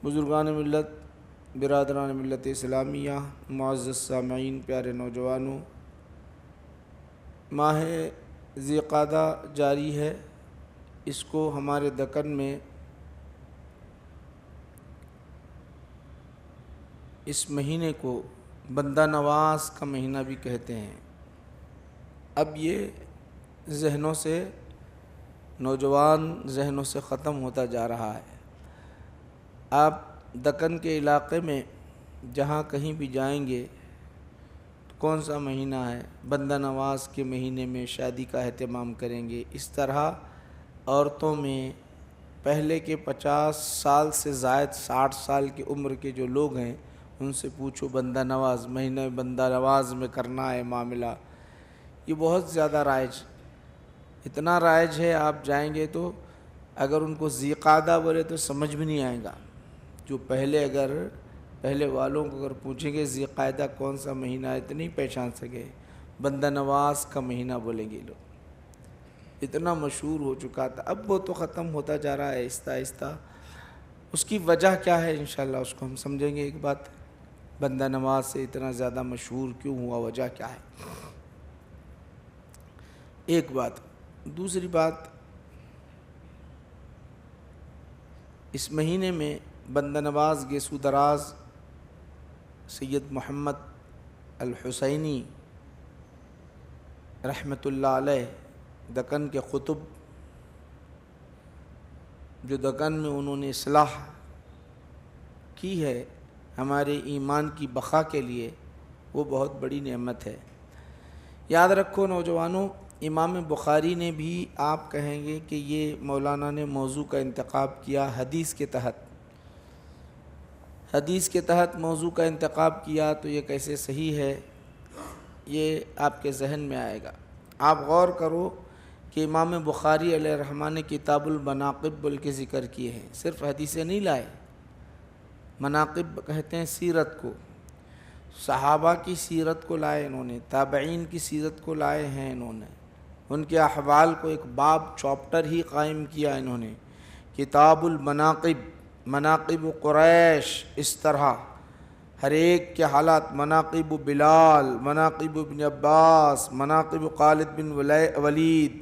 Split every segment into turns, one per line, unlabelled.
بزرگان ملت، برادران ملت اسلامیہ، معزز سامعین، پیارے نوجوانوں، ماہ ذی القعدہ جاری ہے۔ اس کو ہمارے دکن میں اس مہینے کو بندہ نواز کا مہینہ بھی کہتے ہیں۔ اب یہ ذہنوں سے، نوجوان ذہنوں سے ختم ہوتا جا رہا ہے۔ آپ دکن کے علاقے میں جہاں کہیں بھی جائیں گے تو کون سا مہینہ ہے؟ بندہ نواز کے مہینے میں شادی کا اہتمام کریں گے۔ اس طرح عورتوں میں پہلے کے 50 سال سے زائد 60 سال کی عمر کے جو لوگ ہیں ان سے پوچھو، بندہ نواز، مہینہ بندہ نواز میں کرنا ہے معاملہ۔ یہ بہت زیادہ رائج، اتنا رائج ہے، آپ جائیں گے تو اگر ان کو ذی القعدہ بولے تو سمجھ بھی نہیں آئے گا۔ جو پہلے والوں کو اگر پوچھیں گے ذی القعدہ کون سا مہینہ ہے تو نہیں پہچان سکے، بندہ نواز کا مہینہ بولیں گے لوگ۔ اتنا مشہور ہو چکا تھا، اب وہ تو ختم ہوتا جا رہا ہے آہستہ آہستہ۔ اس کی وجہ کیا ہے انشاءاللہ اس کو ہم سمجھیں گے۔ ایک بات، بندہ نواز سے اتنا زیادہ مشہور کیوں ہوا، وجہ کیا ہے، ایک بات۔ دوسری بات، اس مہینے میں بندہ نواز گیسو دراز سید محمد الحسینی رحمۃ اللہ علیہ، دکن کے قطب، جو دکن میں انہوں نے اصلاح کی ہے ہمارے ایمان کی بقا کے لیے، وہ بہت بڑی نعمت ہے۔ یاد رکھو نوجوانوں، امام بخاری نے بھی، آپ کہیں گے کہ یہ مولانا نے موضوع کا انتخاب کیا حدیث کے تحت موضوع کا انتخاب کیا تو یہ کیسے صحیح ہے، یہ آپ کے ذہن میں آئے گا۔ آپ غور کرو کہ امام بخاری علیہ الرحمہ نے کتاب المناقب بول کے ذکر کیے ہیں، صرف حدیثیں نہیں لائے۔ مناقب کہتے ہیں سیرت کو، صحابہ کی سیرت کو لائے انہوں نے، تابعین کی سیرت کو لائے ہیں انہوں نے، ان کے احوال کو ایک باب چاپٹر ہی قائم کیا انہوں نے، کتاب المناقب، مناقب قریش، اس طرح ہر ایک کے حالات، مناقب بلال، مناقب ابن عباس، مناقب خالد بن ولید،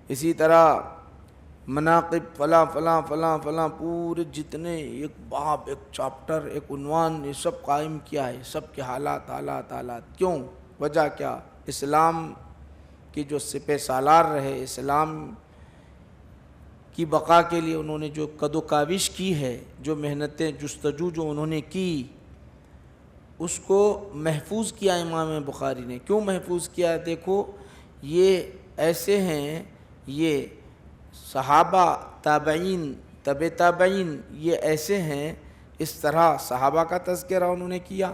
اسی طرح مناقب فلاں فلاں فلاں فلاں، پورے جتنے ایک باب، ایک چاپٹر، ایک عنوان، یہ سب قائم کیا ہے، سب کے حالات۔ کیوں؟ وجہ کیا؟ اسلام کی جو سپہ سالار رہے، اسلام کی بقا کے لیے انہوں نے جو کد و کاوش کی ہے، جو محنتیں جستجو جو انہوں نے کی، اس کو محفوظ کیا امام بخاری نے۔ کیوں محفوظ کیا؟ دیکھو، یہ ایسے ہیں، یہ صحابہ، تابعین، تابعین، یہ ایسے ہیں، اس طرح صحابہ کا تذکرہ انہوں نے کیا،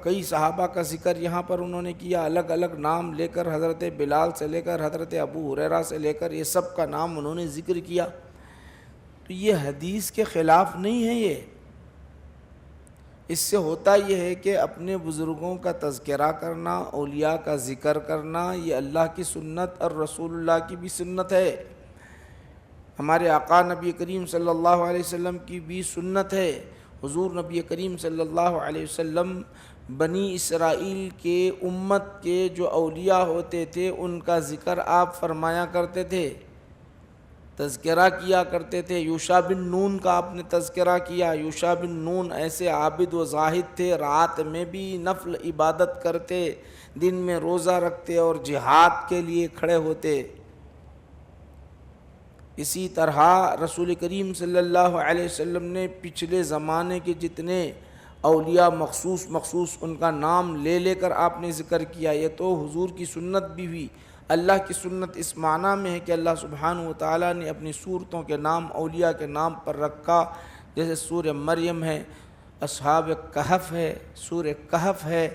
کئی صحابہ کا ذکر یہاں پر انہوں نے کیا، الگ الگ نام لے کر، حضرت بلال سے لے کر حضرت ابو ہریرہ سے لے کر، یہ سب کا نام انہوں نے ذکر کیا۔ تو یہ حدیث کے خلاف نہیں ہے۔ یہ اس سے ہوتا یہ ہے کہ اپنے بزرگوں کا تذکرہ کرنا، اولیاء کا ذکر کرنا، یہ اللہ کی سنت اور رسول اللہ کی بھی سنت ہے، ہمارے آقا نبی کریم صلی اللہ علیہ وسلم کی بھی سنت ہے۔ حضور نبی کریم صلی اللہ علیہ وسلم بنی اسرائیل کے امت کے جو اولیاء ہوتے تھے ان کا ذکر آپ فرمایا کرتے تھے، تذکرہ کیا کرتے تھے۔ یوشع بن نون کا آپ نے تذکرہ کیا۔ یوشع بن نون ایسے عابد و زاہد تھے، رات میں بھی نفل عبادت کرتے، دن میں روزہ رکھتے اور جہاد کے لیے کھڑے ہوتے۔ اسی طرح رسول کریم صلی اللہ علیہ وسلم نے پچھلے زمانے کے جتنے اولیاء مخصوص ان کا نام لے لے کر آپ نے ذکر کیا۔ یہ تو حضور کی سنت بھی ہوئی۔ اللہ کی سنت اس معنی میں ہے کہ اللہ سبحانہ وتعالیٰ نے اپنی صورتوں کے نام اولیاء کے نام پر رکھا، جیسے سورہ مریم ہے، اصحاب کہف ہے، سورہ کہف ہے۔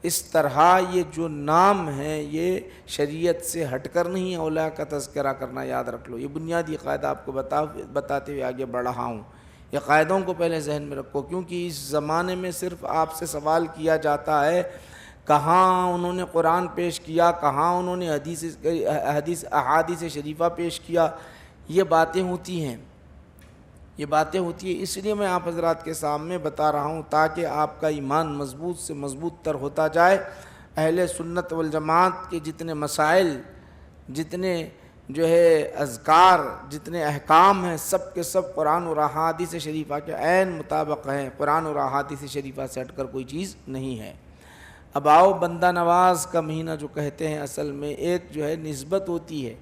اس طرح یہ جو نام ہیں یہ شریعت سے ہٹ کر نہیں اولیاء کا تذکرہ کرنا، یاد رکھ لو۔ یہ بنیادی قاعدہ آپ کو بتاتے ہوئے آگے بڑھ رہا ہوں۔ یہ قاعدوں کو پہلے ذہن میں رکھو، کیونکہ اس زمانے میں صرف آپ سے سوال کیا جاتا ہے کہاں انہوں نے قرآن پیش کیا، کہاں انہوں نے احادیث شریفہ پیش کیا، یہ باتیں ہوتی ہیں۔ یہ باتیں ہوتی ہیں، اس لیے میں آپ حضرات کے سامنے بتا رہا ہوں تاکہ آپ کا ایمان مضبوط سے مضبوط تر ہوتا جائے۔ اہل سنت والجماعت کے جتنے مسائل، جتنے جو ہے اذکار، جتنے احکام ہیں، سب کے سب قرآن اور احادیث شریفہ کے عین مطابق ہیں، قرآن اور احادیث شریفہ سے ہٹ کر کوئی چیز نہیں ہے۔ اب آؤ، بندہ نواز کا مہینہ جو کہتے ہیں، اصل میں ایک جو ہے نسبت ہوتی ہے،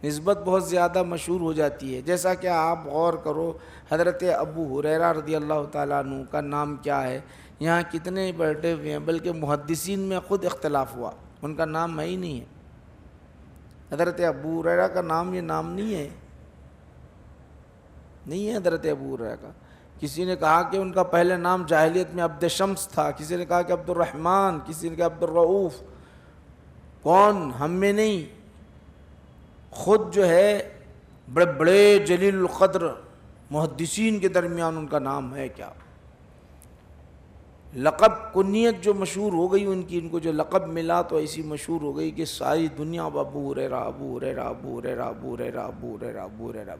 نسبت بہت زیادہ مشہور ہو جاتی ہے۔ جیسا کہ آپ غور کرو، حضرت ابو ہریرہ رضی اللہ تعالیٰ عنہ کا نام کیا ہے؟ یہاں کتنے بیٹھے ہوئے ہیں، بلکہ محدثین میں خود اختلاف ہوا، ان کا نام ہے ہی نہیں ہے۔ حضرت ابو ہریرہ کا نام یہ نام نہیں ہے، نہیں ہے حضرت ابو ہریرہ کا۔ کسی نے کہا کہ ان کا پہلے نام جاہلیت میں عبد شمس تھا، کسی نے کہا کہ عبد الرحمن، کسی نے کہا عبد الرؤوف۔ کون؟ ہم میں نہیں، خود جو ہے بڑے بڑے جلیل القدر محدثین کے درمیان ان کا نام ہے کیا؟ لقب کنیت جو مشہور ہو گئی ان کی، ان کو جو لقب ملا تو ایسی مشہور ہو گئی کہ ساری دنیا اب ابو ہریرہ ابو ہریرہ ابو ہریرہ ابو ہریرہ ابو ہریرہ ابو ہریرہ،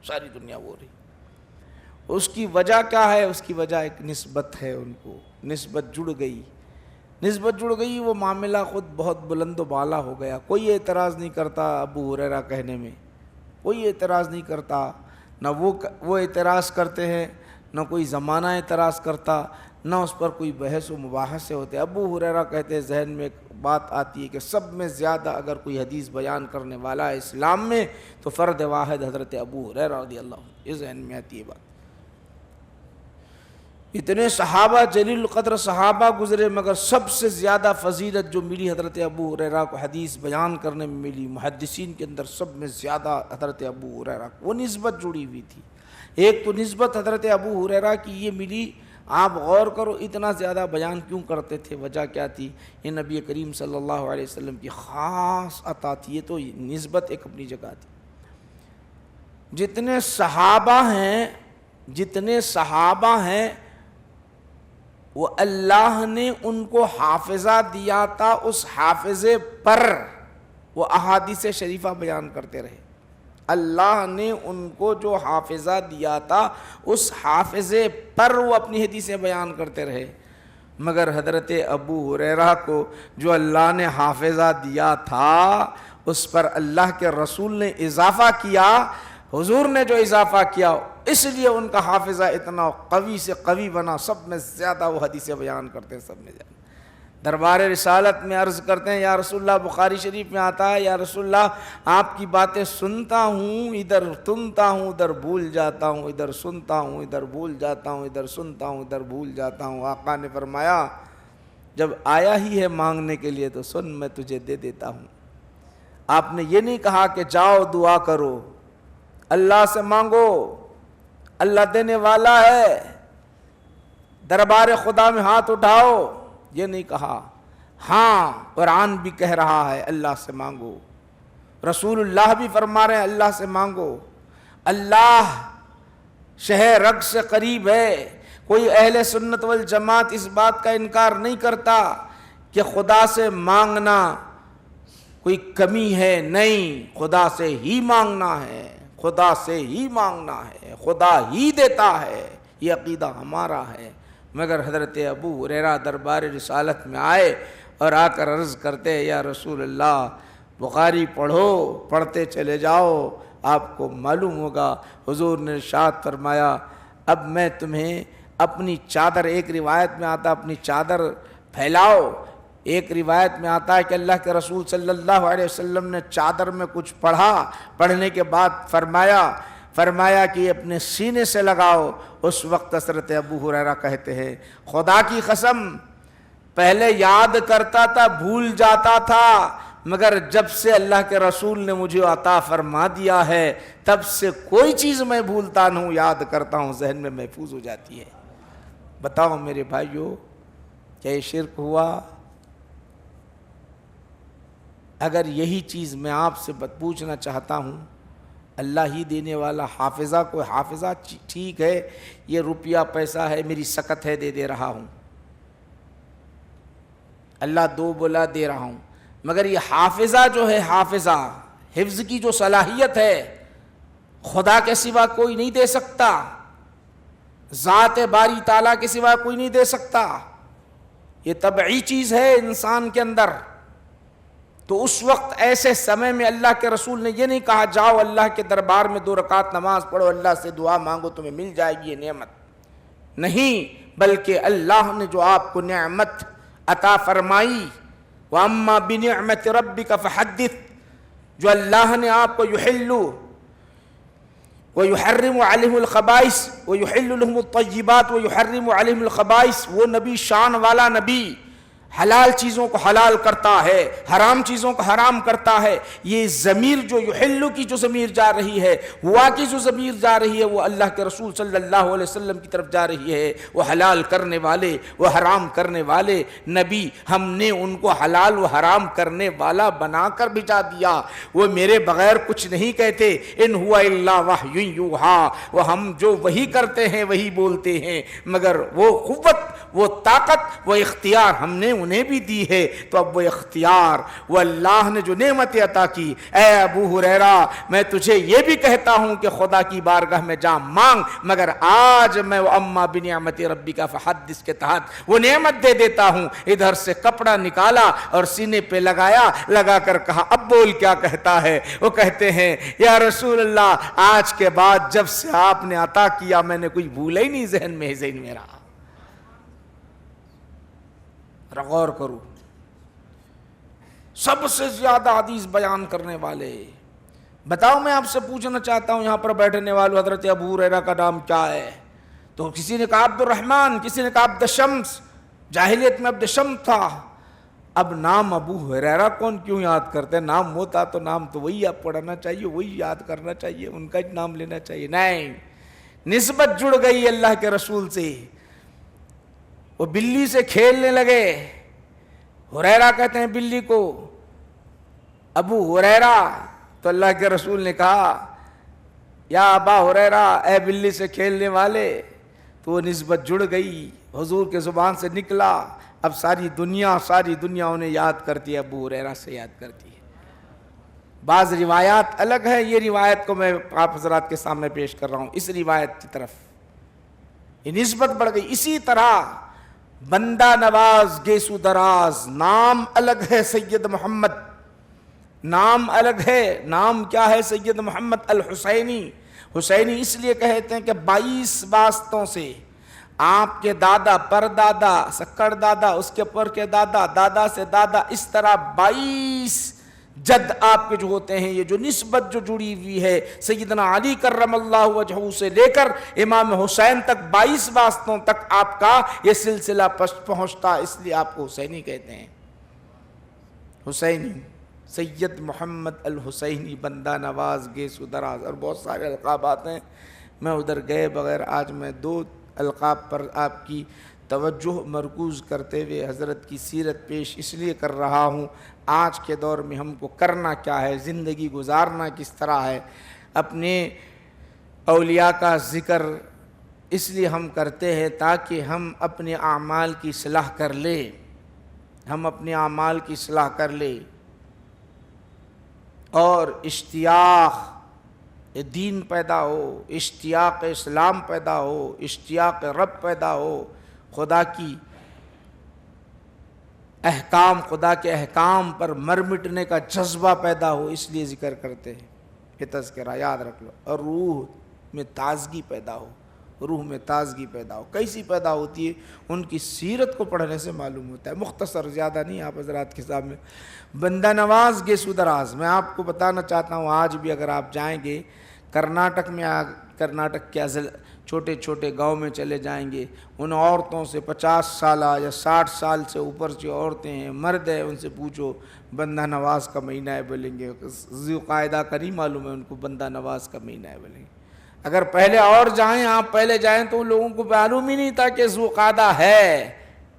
ساری دنیا بول رہی۔ اس کی وجہ کیا ہے؟ اس کی وجہ ایک نسبت ہے، ان کو نسبت جڑ گئی، نسبت جڑ گئی، وہ معاملہ خود بہت بلند و بالا ہو گیا۔ کوئی اعتراض نہیں کرتا ابو ہریرہ کہنے میں، کوئی اعتراض نہیں کرتا، نہ وہ اعتراض کرتے ہیں، نہ کوئی زمانہ اعتراض کرتا، نہ اس پر کوئی بحث و مباحثے ہوتے۔ ابو ہریرہ کہتے ہیں، ذہن میں ایک بات آتی ہے کہ سب میں زیادہ اگر کوئی حدیث بیان کرنے والا ہے اسلام میں تو فرد واحد حضرت ابو ہریرہ رضی اللہ عنہ، یہ ذہن میں آتی ہے بات۔ اتنے صحابہ، جلیل القدر صحابہ گزرے، مگر سب سے زیادہ فضیلت جو ملی حضرت ابو ہریرہ کو حدیث بیان کرنے میں ملی، محدثین کے اندر سب میں زیادہ حضرت ابو ہریرہ کو وہ نسبت جڑی ہوئی تھی۔ ایک تو نسبت حضرت ابو ہریرہ کی یہ ملی، آپ غور کرو اتنا زیادہ بیان کیوں کرتے تھے، وجہ کیا تھی؟ یہ نبی کریم صلی اللہ علیہ وسلم کی خاص عطا تھی، یہ تو نسبت ایک اپنی جگہ تھی۔ جتنے صحابہ ہیں وہ اللہ نے ان کو حافظہ دیا تھا، اس حافظے پر وہ احادیث شریفہ بیان کرتے رہے۔ اللہ نے ان کو جو حافظہ دیا تھا اس حافظے پر وہ اپنی حدیثیں بیان کرتے رہے۔ مگر حضرت ابو ہریرہ کو جو اللہ نے حافظہ دیا تھا اس پر اللہ کے رسول نے اضافہ کیا، حضور نے جو اضافہ کیا، اس لیے ان کا حافظہ اتنا قوی سے قوی بنا، سب میں زیادہ وہ حدیثیں بیان کرتے ہیں، سب میں زیادہ۔ دربار رسالت میں عرض کرتے ہیں، یا رسول اللہ، بخاری شریف میں آتا ہے، یا رسول اللہ آپ کی باتیں سنتا ہوں، ادھر سنتا ہوں ادھر بھول جاتا ہوں، ادھر سنتا ہوں ادھر بھول جاتا ہوں، ادھر سنتا ہوں ادھر بھول جاتا ہوں۔ آقا نے فرمایا جب آیا ہی ہے مانگنے کے لیے تو سن، میں تجھے دے دیتا ہوں۔ آپ نے یہ نہیں کہا کہ جاؤ دعا کرو، اللہ سے مانگو، اللہ دینے والا ہے، دربار خدا میں ہاتھ اٹھاؤ، یہ نہیں کہا۔ ہاں قرآن بھی کہہ رہا ہے اللہ سے مانگو، رسول اللہ بھی فرما رہے ہیں اللہ سے مانگو۔ اللہ شہ رگ سے قریب ہے۔ کوئی اہل سنت والجماعت اس بات کا انکار نہیں کرتا کہ خدا سے مانگنا کوئی کمی ہے، نہیں، خدا سے ہی مانگنا ہے، خدا سے ہی مانگنا ہے، خدا ہی دیتا ہے، یہ عقیدہ ہمارا ہے۔ مگر حضرت ابو ہریرہ دربار رسالت میں آئے اور آ کر عرض کرتے ہیں، یا رسول اللہ بخاری پڑھو، پڑھتے چلے جاؤ، آپ کو معلوم ہوگا۔ حضور نے ارشاد فرمایا، اب میں تمہیں اپنی چادر، ایک روایت میں آتا اپنی چادر پھیلاؤ، ایک روایت میں آتا ہے کہ اللہ کے رسول صلی اللہ علیہ وسلم نے چادر میں کچھ پڑھا، پڑھنے کے بعد فرمایا کہ یہ اپنے سینے سے لگاؤ۔ اس وقت حضرت ابو ہریرہ کہتے ہیں، خدا کی قسم پہلے یاد کرتا تھا، بھول جاتا تھا، مگر جب سے اللہ کے رسول نے مجھے عطا فرما دیا ہے تب سے کوئی چیز میں بھولتا نہ ہوں، یاد کرتا ہوں، ذہن میں محفوظ ہو جاتی ہے۔ بتاؤ میرے بھائیو، کیا یہ شرک ہوا؟ اگر یہی چیز میں آپ سے پوچھنا چاہتا ہوں، اللہ ہی دینے والا، حافظہ کوئی حافظہ ٹھیک ہے، یہ روپیہ پیسہ ہے، میری سکت ہے، دے رہا ہوں، اللہ دو بولا دے رہا ہوں، مگر یہ حافظہ جو ہے، حافظہ حفظ کی جو صلاحیت ہے، خدا کے سوا کوئی نہیں دے سکتا۔ ذات باری تعالیٰ کے سوا کوئی نہیں دے سکتا، یہ طبعی چیز ہے انسان کے اندر۔ تو اس وقت ایسے سمے میں اللہ کے رسول نے یہ نہیں کہا جاؤ اللہ کے دربار میں 2 رکعت نماز پڑھو، اللہ سے دعا مانگو تمہیں مل جائے گی یہ نعمت، نہیں، بلکہ اللہ نے جو آپ کو نعمت عطا فرمائی، وَأَمَّا بِنِعْمَةِ رَبِّكَ فَحَدِّثْ، جو اللہ نے آپ کو يُحِلُّ وَيُحَرِّمُ عَلَيْهِمُ الْخَبَائِث وَيُحِلُّ لَهُمُ الطَّيِّبَاتِ وَيُحَرِّمُ عَلَيْهِمُ الْخَبَائِث، وہ نبی شان والا نبی حلال چیزوں کو حلال کرتا ہے، حرام چیزوں کو حرام کرتا ہے۔ یہ ضمیر جو یحلو کی جو ضمیر جا رہی ہے، ہوا کی جو ضمیر جا رہی ہے، وہ اللہ کے رسول صلی اللہ علیہ وسلم کی طرف جا رہی ہے۔ وہ حلال کرنے والے، وہ حرام کرنے والے نبی، ہم نے ان کو حلال و حرام کرنے والا بنا کر بھیجا دیا۔ وہ میرے بغیر کچھ نہیں کہتے، ان ہوا الا وحی یوحا، وہ ہم جو وہی کرتے ہیں وہی بولتے ہیں، مگر وہ قوت، وہ طاقت، وہ اختیار ہم نے انہیں بھی دی ہے۔ تو اب وہ اختیار، وہ اللہ نے جو نعمت عطا کی، اے ابو ہریرہ میں تجھے یہ بھی کہتا ہوں کہ خدا کی بارگاہ میں جا مانگ، مگر آج میں اما بنعمت ربک فحدث کے تحت وہ نعمت دے دیتا ہوں۔ ادھر سے کپڑا نکالا اور سینے پہ لگایا، لگا کر کہا اب بول کیا کہتا ہے؟ وہ کہتے ہیں یا رسول اللہ آج کے بعد جب سے آپ نے عطا کیا میں نے کوئی بھولا ہی نہیں ذہن میں میرا۔ غور کرو، سب سے زیادہ حدیث بیان کرنے والے، بتاؤ میں آپ سے پوچھنا چاہتا ہوں یہاں پر بیٹھنے والوں حضرت ابو ہریرہ کا نام کیا ہے؟ تو کسی نے کہا عبد الرحمن، کسی نے کہا عبد الشمس، جاہلیت میں عبد الشمس تھا۔ اب نام ابو ہریرہ کون کیوں یاد کرتے ہیں؟ نام ہوتا تو نام تو وہی آپ پڑھنا چاہیے، وہی یاد کرنا چاہیے، ان کا نام لینا چاہیے۔ نہیں، نسبت جڑ گئی اللہ کے رسول سے، وہ بلی سے کھیلنے لگے، ہریرہ کہتے ہیں بلی کو، ابو ہریرہ، تو اللہ کے رسول نے کہا یا ابا ہریرہ، اے بلی سے کھیلنے والے، تو وہ نسبت جڑ گئی، حضور کے زبان سے نکلا، اب ساری دنیا انہیں یاد کرتی ہے، ابو ہریرہ سے یاد کرتی ہے۔ بعض روایات الگ ہے، یہ روایت کو میں آپ حضرات کے سامنے پیش کر رہا ہوں، اس روایت کی طرف یہ نسبت بڑھ گئی۔ اسی طرح بندہ نواز گیسو دراز، نام الگ ہے سید محمد، نام الگ ہے، نام کیا ہے؟ سید محمد الحسینی۔ حسینی اس لیے کہتے ہیں کہ 22 واسطوں سے آپ کے دادا، پر دادا، سکڑ دادا، اس کے پر کے دادا، دادا سے دادا، اس طرح 22 جد آپ کے جو ہوتے ہیں، یہ جو نسبت جو جڑی ہوئی ہے سیدنا علی کرم اللہ وجہہ سے لے کر امام حسین تک، 22 واسطوں تک آپ کا یہ سلسلہ پہنچتا، اس لیے آپ کو حسینی کہتے ہیں۔ حسینی، سید محمد الحسینی، بندہ نواز گیسو دراز، اور بہت سارے القابات ہیں، میں ادھر گئے بغیر آج میں 2 القاب پر آپ کی توجہ مرکوز کرتے ہوئے حضرت کی سیرت پیش اس لیے کر رہا ہوں۔ آج کے دور میں ہم کو کرنا کیا ہے، زندگی گزارنا کس طرح ہے، اپنے اولیاء کا ذکر اس لیے ہم کرتے ہیں تاکہ ہم اپنے اعمال کی اصلاح کر لیں، ہم اپنے اعمال کی اصلاح کر لیں، اور اشتیاق دین پیدا ہو، اشتیاق اسلام پیدا ہو، اشتیاق رب پیدا ہو، خدا کی احکام، خدا کے احکام پر مر مٹنے کا جذبہ پیدا ہو، اس لیے ذکر کرتے ہیں یہ تذکرہ یاد رکھ لو۔ اور روح میں تازگی پیدا ہو، روح میں تازگی پیدا ہو، کیسی پیدا ہوتی ہے؟ ان کی سیرت کو پڑھنے سے معلوم ہوتا ہے، مختصر، زیادہ نہیں آپ حضرات کے سامنے۔ بندہ نواز گیسو دراز، میں آپ کو بتانا چاہتا ہوں آج بھی اگر آپ جائیں گے کرناٹک میں، کرناٹک کے چھوٹے چھوٹے گاؤں میں چلے جائیں گے، ان عورتوں سے 50 سالہ یا 60 سال سے اوپر جو عورتیں ہیں، مرد ہیں، ان سے پوچھو بندہ نواز کا مہینہ ہے، بولیں گے ذو قاعدہ کا نہیں معلوم ہے ان کو بندہ نواز کا مہینہ ہے، بولیں گے۔ اگر پہلے اور جائیں، آپ پہلے جائیں تو ان لوگوں کو معلوم ہی نہیں تھا کہ ذو قاعدہ ہے،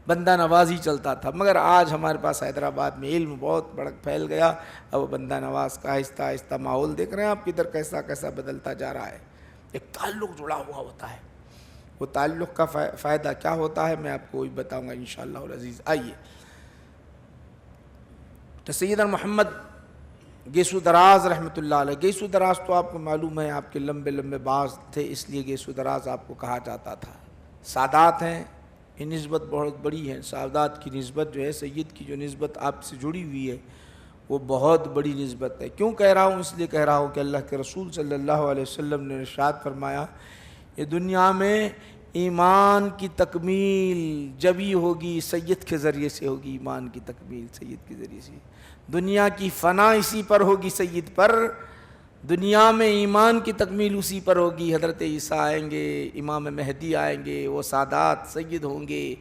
بندہ نواز ہی چلتا تھا۔ مگر آج ہمارے پاس حیدرآباد میں علم بہت بڑا پھیل گیا، اب بندہ نواز کا آہستہ آہستہ ماحول دیکھ رہے ہیں آپ کدھر کیسا کیسا بدلتا جا رہا ہے۔ ایک تعلق جڑا ہوا ہوتا ہے، وہ تعلق کا فائدہ کیا ہوتا ہے میں آپ کو وہی بتاؤں گا انشاءاللہ العزیز۔ آئیے تو سیدنا محمد گیسو دراز رحمۃ اللہ علیہ. گیسو دراز تو آپ کو معلوم ہے آپ کے لمبے لمبے باز تھے، اس لیے گیسو دراز آپ کو کہا جاتا تھا. سادات ہیں، یہ نسبت بہت بڑی ہے. سادات کی نسبت جو ہے، سید کی جو نسبت آپ سے جڑی ہوئی ہے وہ بہت بڑی نسبت ہے. کیوں کہہ رہا ہوں؟ اس لیے کہہ رہا ہوں کہ اللہ کے رسول صلی اللہ علیہ وسلم نے ارشاد فرمایا، یہ دنیا میں ایمان کی تکمیل جبھی ہوگی سید کے ذریعے سے ہوگی. ایمان کی تکمیل سید کے ذریعے سے. دنیا کی فنا اسی پر ہوگی، سید پر. دنیا میں ایمان کی تکمیل اسی پر ہوگی. حضرت عیسیٰ آئیں گے، امام مہدی آئیں گے، وہ سادات سید ہوں گے،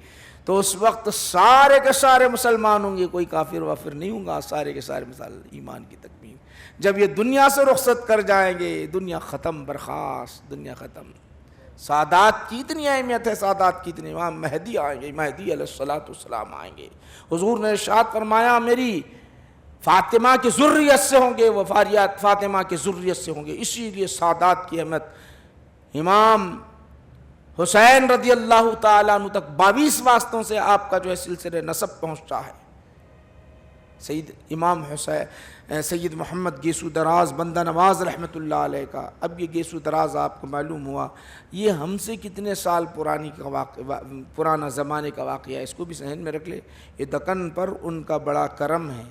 تو اس وقت سارے کے سارے مسلمان ہوں گے، کوئی کافر وافر نہیں ہوں گا. سارے کے سارے ایمان کی تکمیل. جب یہ دنیا سے رخصت کر جائیں گے، دنیا ختم، برخاست، دنیا ختم. سادات کی اتنی اہمیت ہے، سادات کی اتنی. امام مہدی آئیں گے، مہدی علیہ الصلوۃ والسلام آئیں گے. حضور نے ارشاد فرمایا میری فاطمہ کی ذریت سے ہوں گے، وہ فاطمہ کی ذریت سے ہوں گے. اسی لیے سادات کی اہمیت. امام حسین رضی اللہ تعالیٰ عنہ تک 22 واسطوں سے آپ کا جو ہے سلسلہ نسب پہنچتا ہے. سید امام حسین، سید محمد گیسو دراز بندہ نواز رحمۃ اللہ علیہ کا. اب یہ گیسو دراز آپ کو معلوم ہوا، یہ ہم سے کتنے سال پرانا زمانے کا واقعہ ہے. اس کو بھی ذہن میں رکھ لے. یہ دکن پر ان کا بڑا کرم ہے،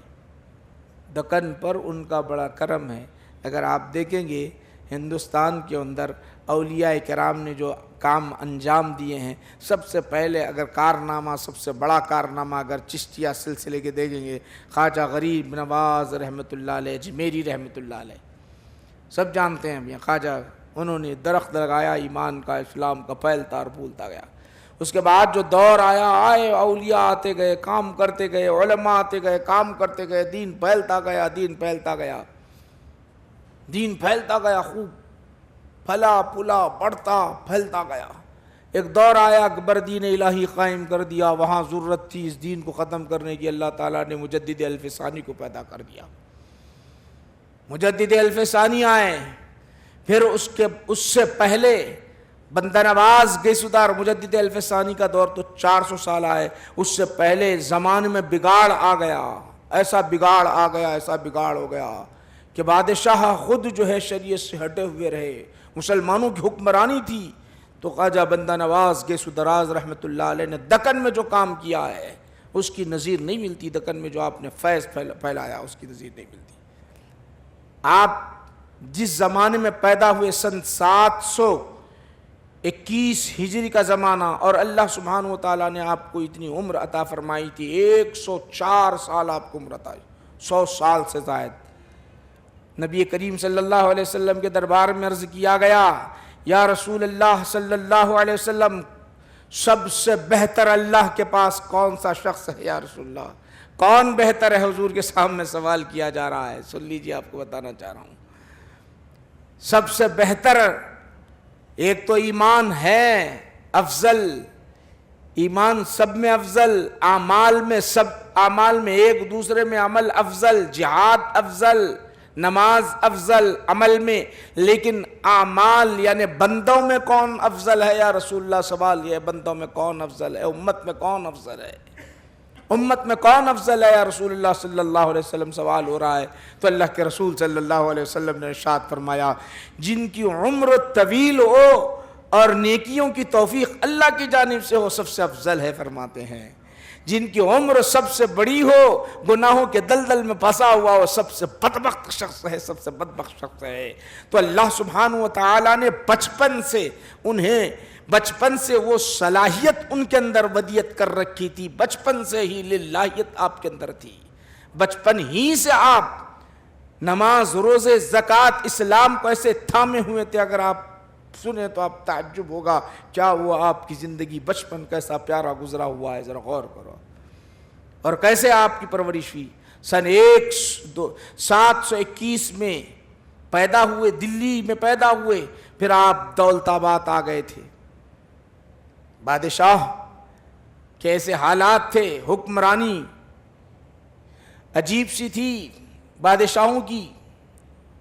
دکن پر ان کا بڑا کرم ہے. اگر آپ دیکھیں گے ہندوستان کے اندر اولیاء کرام نے جو کام انجام دیے ہیں، سب سے پہلے اگر کارنامہ، سب سے بڑا کارنامہ اگر چشتیہ سلسلے کے دیکھیں گے، خواجہ غریب نواز رحمۃ اللہ علیہ اجمیری رحمۃ اللہ علیہ، سب جانتے ہیں. خواجہ انہوں نے درخت لگایا ایمان کا، اسلام کا، پھیلتا اور پھولتا گیا. اس کے بعد جو دور آئے اولیاء آتے گئے، کام کرتے گئے، علماء آتے گئے، کام کرتے گئے، دین پھیلتا گیا، دین پھیلتا گیا، دین پھیلتا گیا، خوب پھلا پھولا بڑھتا پھیلتا گیا. ایک دور آیا اکبر دین الہی قائم کر دیا، وہاں ضرورت تھی اس دین کو ختم کرنے کی، اللہ تعالیٰ نے مجدد الف ثانی کو پیدا کر دیا. مجدد الف ثانی آئے. پھر اس سے پہلے بندہ نواز گیسودار مجدد الف ثانی کا دور تو 400 سال آئے. اس سے پہلے زمانے میں بگاڑ آ گیا، ایسا بگاڑ آ گیا، ایسا بگاڑ ہو گیا کہ بادشاہ خود جو ہے شریعت سے ہٹے ہوئے رہے. مسلمانوں کی حکمرانی تھی. تو خواجہ بندہ نواز گیسو دراز رحمۃ اللہ علیہ نے دکن میں جو کام کیا ہے اس کی نظیر نہیں ملتی. دکن میں جو آپ نے فیض پھیلایا اس کی نظیر نہیں ملتی. آپ جس زمانے میں پیدا ہوئے، سن 721 ہجری کا زمانہ، اور اللہ سبحانہ و تعالیٰ نے آپ کو اتنی عمر عطا فرمائی تھی. 104 سال آپ کو عمر عطا، 100 سال سے زائد. نبی کریم صلی اللہ علیہ وسلم کے دربار میں عرض کیا گیا، یا رسول اللہ صلی اللہ علیہ وسلم، سب سے بہتر اللہ کے پاس کون سا شخص ہے یا رسول اللہ؟ کون بہتر ہے؟ حضور کے سامنے سوال کیا جا رہا ہے. سن لیجیے، آپ کو بتانا چاہ رہا ہوں. سب سے بہتر، ایک تو ایمان ہے افضل، ایمان سب میں افضل، اعمال میں ایک دوسرے میں عمل افضل، جہاد افضل، نماز افضل عمل میں، لیکن اعمال یعنی بندوں میں کون افضل ہے یا رسول اللہ؟ سوال یہ ہے، بندوں میں کون افضل ہے؟ امت میں کون افضل ہے؟ امت میں کون افضل ہے یا رسول اللہ صلی اللہ علیہ وسلم؟ سوال ہو رہا ہے. تو اللہ کے رسول صلی اللہ علیہ وسلم نے ارشاد فرمایا، جن کی عمر طویل ہو اور نیکیوں کی توفیق اللہ کی جانب سے ہو، سب سے افضل ہے. فرماتے ہیں جن کی عمر سب سے بڑی ہو، گناہوں کے دلدل میں پھنسا ہوا ہو، سب سے بدبخت شخص ہے، سب سے بدبخت شخص ہے. تو اللہ سبحانہ و تعالیٰ نے بچپن سے وہ صلاحیت ان کے اندر ودیت کر رکھی تھی. بچپن سے ہی للہیت آپ کے اندر تھی. بچپن ہی سے آپ نماز، روزے، زکوٰۃ، اسلام کو ایسے تھامے ہوئے تھے. اگر آپ سنیں تو آپ تعجب ہوگا کیا وہ آپ کی زندگی بچپن کیسا پیارا گزرا ہوا ہے. ذرا غور کرو. اور کیسے آپ کی پرورش ہوئی. سن 721 میں پیدا ہوئے، دلی میں پیدا ہوئے. پھر آپ دولت آباد آ گئے تھے. بادشاہ کیسے حالات تھے، حکمرانی عجیب سی تھی بادشاہوں کی،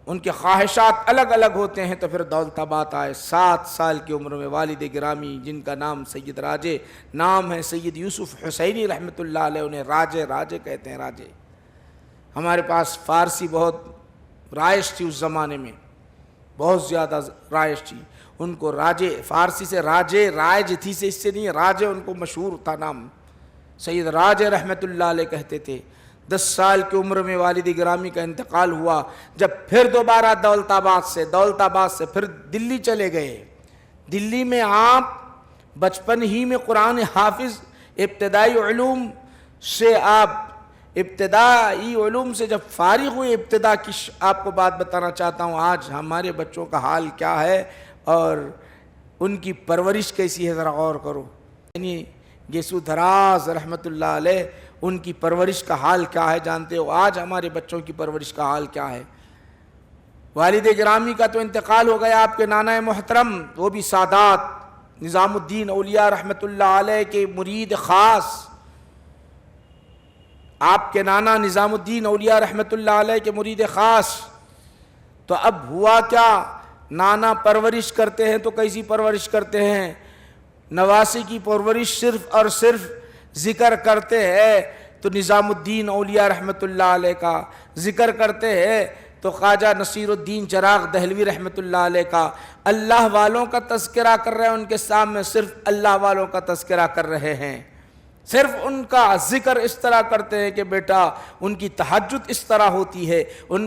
ان کے خواہشات الگ الگ ہوتے ہیں. تو پھر دولت آباد آئے. 7 سال کی عمر میں والد گرامی، جن کا نام سید راجے نام ہے، سید یوسف حسینی رحمۃ اللہ علیہ، انہیں راجے کہتے ہیں. راجے ہمارے پاس فارسی بہت رائج تھی اس زمانے میں، بہت زیادہ رائج تھی. ان کو راجے، فارسی سے راجے، رائج تھی سے اس سے نہیں، راجے ان کو مشہور تھا نام. سید راجے رحمۃ اللہ علیہ کہتے تھے. 10 سال کی عمر میں والد گرامی کا انتقال ہوا. جب پھر دوبارہ دولت آباد سے پھر دلی چلے گئے. دلی میں آپ بچپن ہی میں قرآن حافظ، ابتدائی علوم سے جب فارغ ہوئے، ابتدا کی آپ کو بات بتانا چاہتا ہوں. آج ہمارے بچوں کا حال کیا ہے اور ان کی پرورش کیسی ہے، ذرا غور کرو. یعنی گیسو دھراز رحمۃ اللہ علیہ، ان کی پرورش کا حال کیا ہے جانتے ہو؟ آج ہمارے بچوں کی پرورش کا حال کیا ہے؟ والد گرامی کا تو انتقال ہو گیا، آپ کے نانا محترم، وہ بھی سادات نظام الدین اولیاء رحمۃ اللہ علیہ کے مرید خاص. آپ کے نانا نظام الدین اولیاء رحمۃ اللہ علیہ کے مرید خاص. تو اب ہوا کیا، نانا پرورش کرتے ہیں تو کیسی پرورش کرتے ہیں؟ نواسی کی پرورش صرف اور صرف ذکر کرتے ہیں تو نظام الدین اولیاء رحمۃ اللہ علیہ کا، ذکر کرتے ہیں تو خواجہ نصیر الدین چراغ دہلوی رحمۃ اللہ علیہ کا. اللہ والوں کا تذکرہ کر رہے ہیں، ان کے سامنے صرف اللہ والوں کا تذکرہ کر رہے ہیں، صرف ان کا ذکر اس طرح کرتے ہیں کہ بیٹا ان کی تہجد اس طرح ہوتی ہے، ان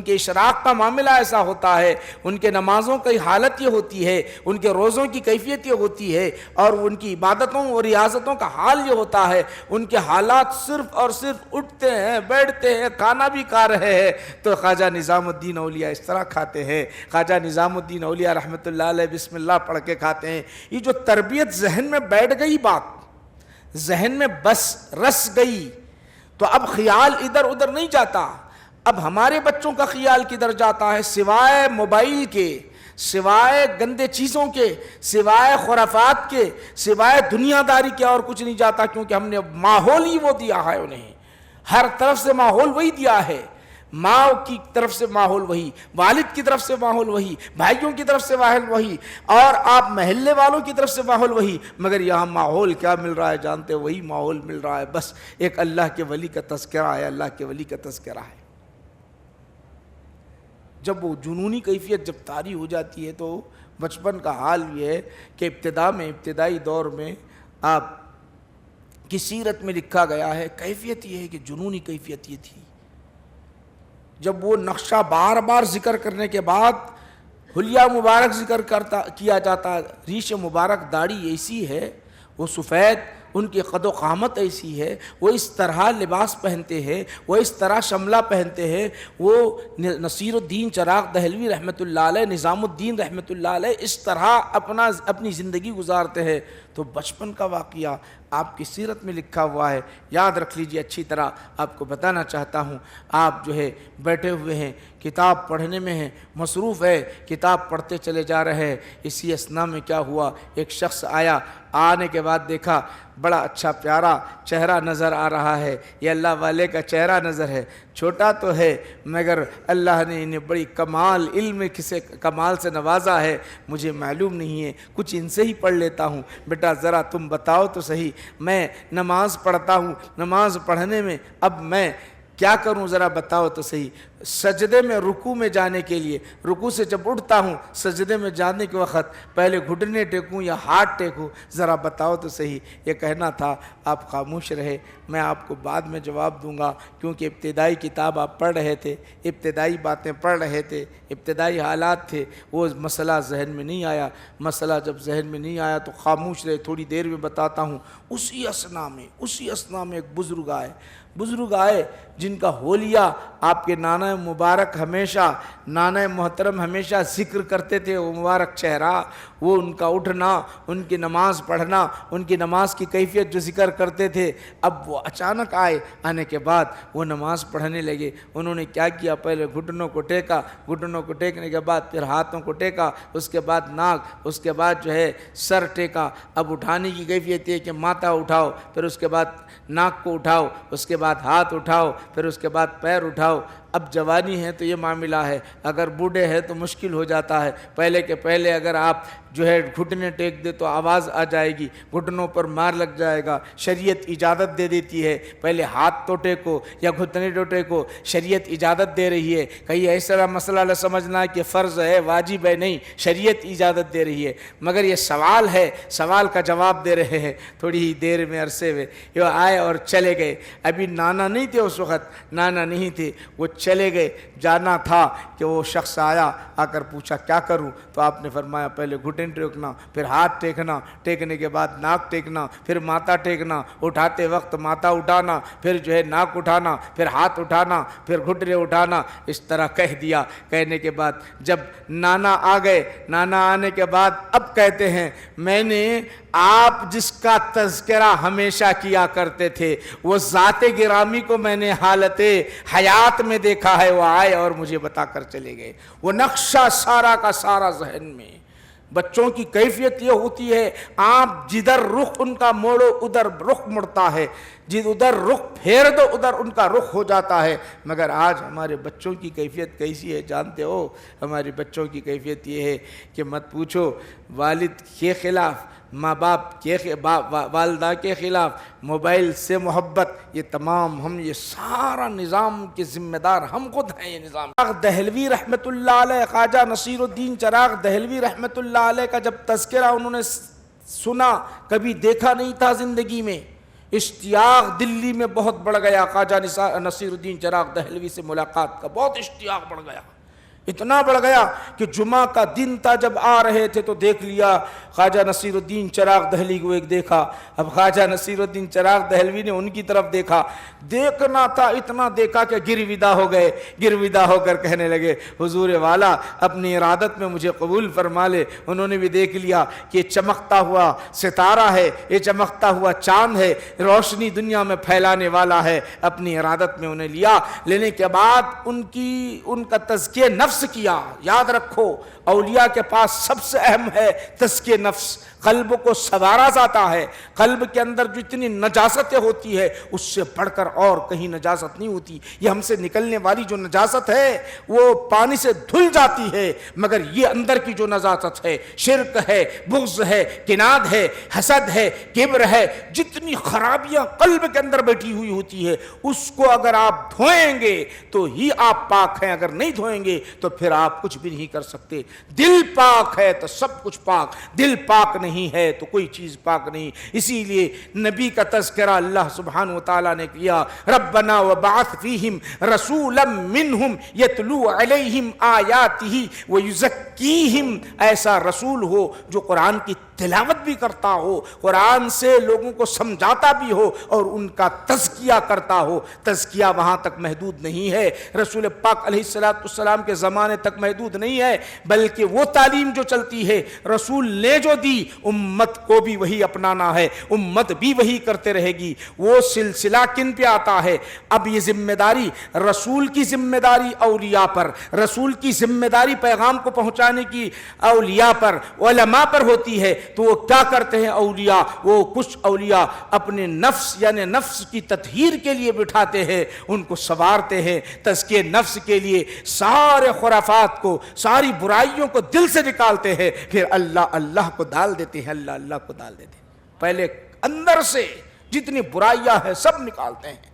کے اشراق کا معاملہ ایسا ہوتا ہے، ان کے نمازوں کی حالت یہ ہوتی ہے، ان کے روزوں کی کیفیت یہ ہوتی ہے، اور ان کی عبادتوں اور ریاضتوں کا حال یہ ہوتا ہے. ان کے حالات صرف اور صرف اٹھتے ہیں، بیٹھتے ہیں، کھانا بھی کھا رہے ہیں تو خواجہ نظام الدین اولیاء اس طرح کھاتے ہیں. خواجہ نظام الدین اولیاء رحمۃ اللہ علیہ بسم اللہ پڑھ کے کھاتے ہیں. یہ جو تربیت ذہن میں بیٹھ گئی، بات ذہن میں بس رس گئی، تو اب خیال ادھر ادھر نہیں جاتا. اب ہمارے بچوں کا خیال کدھر جاتا ہے؟ سوائے موبائل کے، سوائے گندے چیزوں کے، سوائے خرافات کے، سوائے دنیا داری کے اور کچھ نہیں جاتا، کیونکہ ہم نے ماحول ہی وہ دیا ہے انہیں. ہر طرف سے ماحول وہی دیا ہے، ماں کی طرف سے ماحول وہی، والد کی طرف سے ماحول وہی، بھائیوں کی طرف سے ماحول وہی، اور آپ محلے والوں کی طرف سے ماحول وہی. مگر یہاں ماحول کیا مل رہا ہے جانتے ہو؟ وہی ماحول مل رہا ہے، بس ایک اللہ کے ولی کا تذکرہ ہے، اللہ کے ولی کا تذکرہ ہے. جب وہ جنونی کیفیت جب طاری ہو جاتی ہے تو بچپن کا حال یہ ہے کہ ابتدائی دور میں آپ کی سیرت میں لکھا گیا ہے، کیفیت یہ ہے کہ جنونی کیفیت یہ تھی. جب وہ نقشہ بار بار ذکر کرنے کے بعد حلیہ مبارک ذکر کیا جاتا، ریش مبارک داڑھی ایسی ہے، وہ سفید، ان کی قد و قامت ایسی ہے، وہ اس طرح لباس پہنتے ہیں، وہ اس طرح شملہ پہنتے ہیں، وہ نصیر الدین چراغ دہلوی رحمۃ اللہ علیہ، نظام الدین رحمۃ اللہ علیہ اس طرح اپنی زندگی گزارتے ہیں. تو بچپن کا واقعہ آپ کی سیرت میں لکھا ہوا ہے، یاد رکھ لیجئے. اچھی طرح آپ کو بتانا چاہتا ہوں، آپ جو ہے بیٹھے ہوئے ہیں، کتاب پڑھنے میں ہیں، مصروف ہے، کتاب پڑھتے چلے جا رہے ہیں. اسی اثناء میں کیا ہوا، ایک شخص آیا، آنے کے بعد دیکھا بڑا اچھا پیارا چہرہ نظر آ رہا ہے، یہ اللہ والے کا چہرہ نظر ہے. چھوٹا تو ہے مگر اللہ نے انہیں بڑی کمال علم کسے کمال سے نوازا ہے، مجھے معلوم نہیں ہے، کچھ ان سے ہی پڑھ لیتا ہوں. بیٹا ذرا تم بتاؤ تو صحیح، میں نماز پڑھتا ہوں، نماز پڑھنے میں اب میں کیا کروں، ذرا بتاؤ تو صحیح. سجدے میں رکوع میں جانے کے لیے، رکوع سے جب اٹھتا ہوں سجدے میں جانے کے وقت پہلے گھٹنے ٹیکوں یا ہاتھ ٹیکوں، ذرا بتاؤ تو صحیح. یہ کہنا تھا، آپ خاموش رہے، میں آپ کو بعد میں جواب دوں گا، کیونکہ ابتدائی کتاب آپ پڑھ رہے تھے، ابتدائی باتیں پڑھ رہے تھے، ابتدائی حالات تھے، وہ مسئلہ ذہن میں نہیں آیا. مسئلہ جب ذہن میں نہیں آیا تو خاموش رہے، تھوڑی دیر میں بتاتا ہوں. اسی اثناء میں ایک بزرگ آئے جن کا حولیہ آپ کے نانا مبارک ہمیشہ، نانا محترم ہمیشہ ذکر کرتے تھے. وہ مبارک چہرہ، وہ ان کا اٹھنا، ان کی نماز پڑھنا، ان کی نماز کی کیفیت جو ذکر کرتے تھے. اب وہ اچانک آئے، آنے کے بعد وہ نماز پڑھنے لگے. انہوں نے کیا کیا، پہلے گھٹنوں کو ٹیکا، گھٹنوں کو ٹیکنے کے بعد پھر ہاتھوں کو ٹیکا، اس کے بعد ناک، اس کے بعد جو ہے سر ٹیکا. اب اٹھانے کی کیفیت یہ کہ ماتھا اٹھاؤ، پھر اس کے بعد ناک کو اٹھاؤ، اس کے بعد ہاتھ اٹھاؤ، پھر اس کے بعد پیر اٹھاؤ. اب جوانی ہے تو یہ معاملہ ہے، اگر بوڑھے ہیں تو مشکل ہو جاتا ہے۔ پہلے کے پہلے اگر آپ جو ہے گھٹنے ٹیک دے تو آواز آ جائے گی، گھٹنوں پر مار لگ جائے گا، شریعت اجازت دے دیتی ہے پہلے ہاتھ تو ٹیکو یا گھٹنے تو ٹیکو، شریعت اجازت دے رہی ہے۔ کہیں ایسا مسئلہ نہ سمجھنا کہ فرض ہے واجب ہے، نہیں، شریعت اجازت دے رہی ہے۔ مگر یہ سوال ہے، سوال کا جواب دے رہے ہیں تھوڑی ہی دیر میں عرصے میں۔ یہ آئے اور چلے گئے، ابھی نانا نہیں تھے اس وقت، نانا نہیں تھے، وہ چلے گئے۔ جانا تھا کہ وہ شخص آیا، آ کر پوچھا کیا کروں، تو آپ نے فرمایا پہلے گھٹنے ٹیکنا، پھر ہاتھ ٹیکنا، ٹیکنے کے بعد ناک ٹیکنا، پھر ماتھا ٹیکنا، اٹھاتے وقت ماتھا اٹھانا، پھر جو ہے ناک اٹھانا، پھر ہاتھ اٹھانا، پھر گھٹنے اٹھانا۔ اس طرح کہہ دیا۔ کہنے کے بعد جب نانا آ گئے، نانا آنے کے بعد اب کہتے ہیں میں نے آپ جس کا تذکرہ ہمیشہ کیا کرتے تھے وہ ذات گرامی کو میں نے حالت حیات میں دیکھا ہے، وہ آئے اور مجھے بتا کر چلے گئے۔ وہ نقشہ سارا کا سارا ذہن میں۔ بچوں کی کیفیت یہ ہوتی ہے، آپ جدھر رخ ان کا موڑو ادھر رخ مڑتا ہے، ادھر رخ پھیر دو ادھر ان کا رخ ہو جاتا ہے۔ مگر آج ہمارے بچوں کی کیفیت کیسی ہے جانتے ہو؟ ہمارے بچوں کی کیفیت یہ ہے کہ مت پوچھو، والد کے خلاف، ماں باپ کے والدہ کے خلاف، موبائل سے محبت، یہ تمام ہم یہ سارا نظام کے ذمہ دار ہم خود ہیں۔ یہ نظام دہلوی رحمۃ اللہ علیہ، خواجہ نصیر الدین چراغ دہلوی رحمۃ اللہ علیہ کا جب تذکرہ انہوں نے سنا، کبھی دیکھا نہیں تھا زندگی میں، اشتیاق دلی میں بہت بڑھ گیا۔ خواجہ نصیر الدین چراغ دہلوی سے ملاقات کا بہت اشتیاق بڑھ گیا، اتنا بڑھ گیا کہ جمعہ کا دن تھا، جب آ رہے تھے تو دیکھ لیا خواجہ نصیر الدین چراغ دہلوی کو ایک دیکھا۔ اب خواجہ نصیر الدین چراغ دہلوی نے ان کی طرف دیکھا، دیکھنا تھا اتنا دیکھا کہ گرویدہ ہو گئے، گرویدہ ہو کر کہنے لگے حضور والا اپنی ارادت میں مجھے قبول فرما لے۔ انہوں نے بھی دیکھ لیا کہ یہ چمکتا ہوا ستارہ ہے، یہ چمکتا ہوا چاند ہے، روشنی دنیا میں پھیلانے والا ہے۔ اپنی ارادت میں انہیں لیا، لینے کے بعد ان کا تزکیہ نفس کیا۔ یاد رکھو اولیاء کے پاس سب سے اہم ہے تزکیہ نفس۔ قلب کو سنوارا جاتا ہے، قلب کے اندر جو اتنی نجاستیں ہوتی ہے اس سے بڑھ کر اور کہیں نجاست نہیں ہوتی۔ یہ ہم سے نکلنے والی جو نجاست ہے وہ پانی سے دھل جاتی ہے، مگر یہ اندر کی جو نجاست ہے، شرک ہے، بغض ہے، کناد ہے، حسد ہے، کبر ہے، جتنی خرابیاں قلب کے اندر بیٹھی ہوئی ہوتی ہے، اس کو اگر آپ دھوئیں گے تو ہی آپ پاک ہیں، اگر نہیں دھوئیں گے تو پھر آپ کچھ بھی نہیں کر سکتے۔ دل پاک ہے تو سب کچھ پاک، دل پاک نہیں ہے تو کوئی چیز پاک نہیں۔ اسی لیے نبی کا تذکرہ اللہ سبحانہ وتعالی نے کیا، ربنا وبعث فیہم رسولا منہم یتلو علیہم آیاتہ ویزکیہم۔ ایسا رسول ہو جو قرآن کی تلاوت بھی کرتا ہو، قرآن سے لوگوں کو سمجھاتا بھی ہو اور ان کا تزکیہ کرتا ہو۔ تزکیہ وہاں تک محدود نہیں ہے، رسول پاک علیہ السلام کے زمانے تک محدود نہیں ہے، بلکہ وہ تعلیم جو چلتی ہے رسول نے جو دی، امت کو بھی وہی اپنانا ہے، امت بھی وہی کرتے رہے گی۔ وہ سلسلہ کن پہ آتا ہے؟ اب یہ ذمہ داری، رسول کی ذمہ داری اولیاء پر، رسول کی ذمہ داری پیغام کو پہنچانے کی اولیاء پر، علماء پر ہوتی ہے۔ تو وہ کیا کرتے ہیں اولیاء؟ وہ کچھ اولیاء اپنے نفس یعنی نفس کی تطہیر کے لیے بٹھاتے ہیں، ان کو سنوارتے ہیں، تزکیہ نفس کے لیے سارے خرافات کو، ساری برائیوں کو دل سے نکالتے ہیں، پھر اللہ اللہ کو ڈال دیتے ہیں، اللہ اللہ کو ڈال دیتے ہیں۔ پہلے اندر سے جتنی برائیاں ہیں سب نکالتے ہیں۔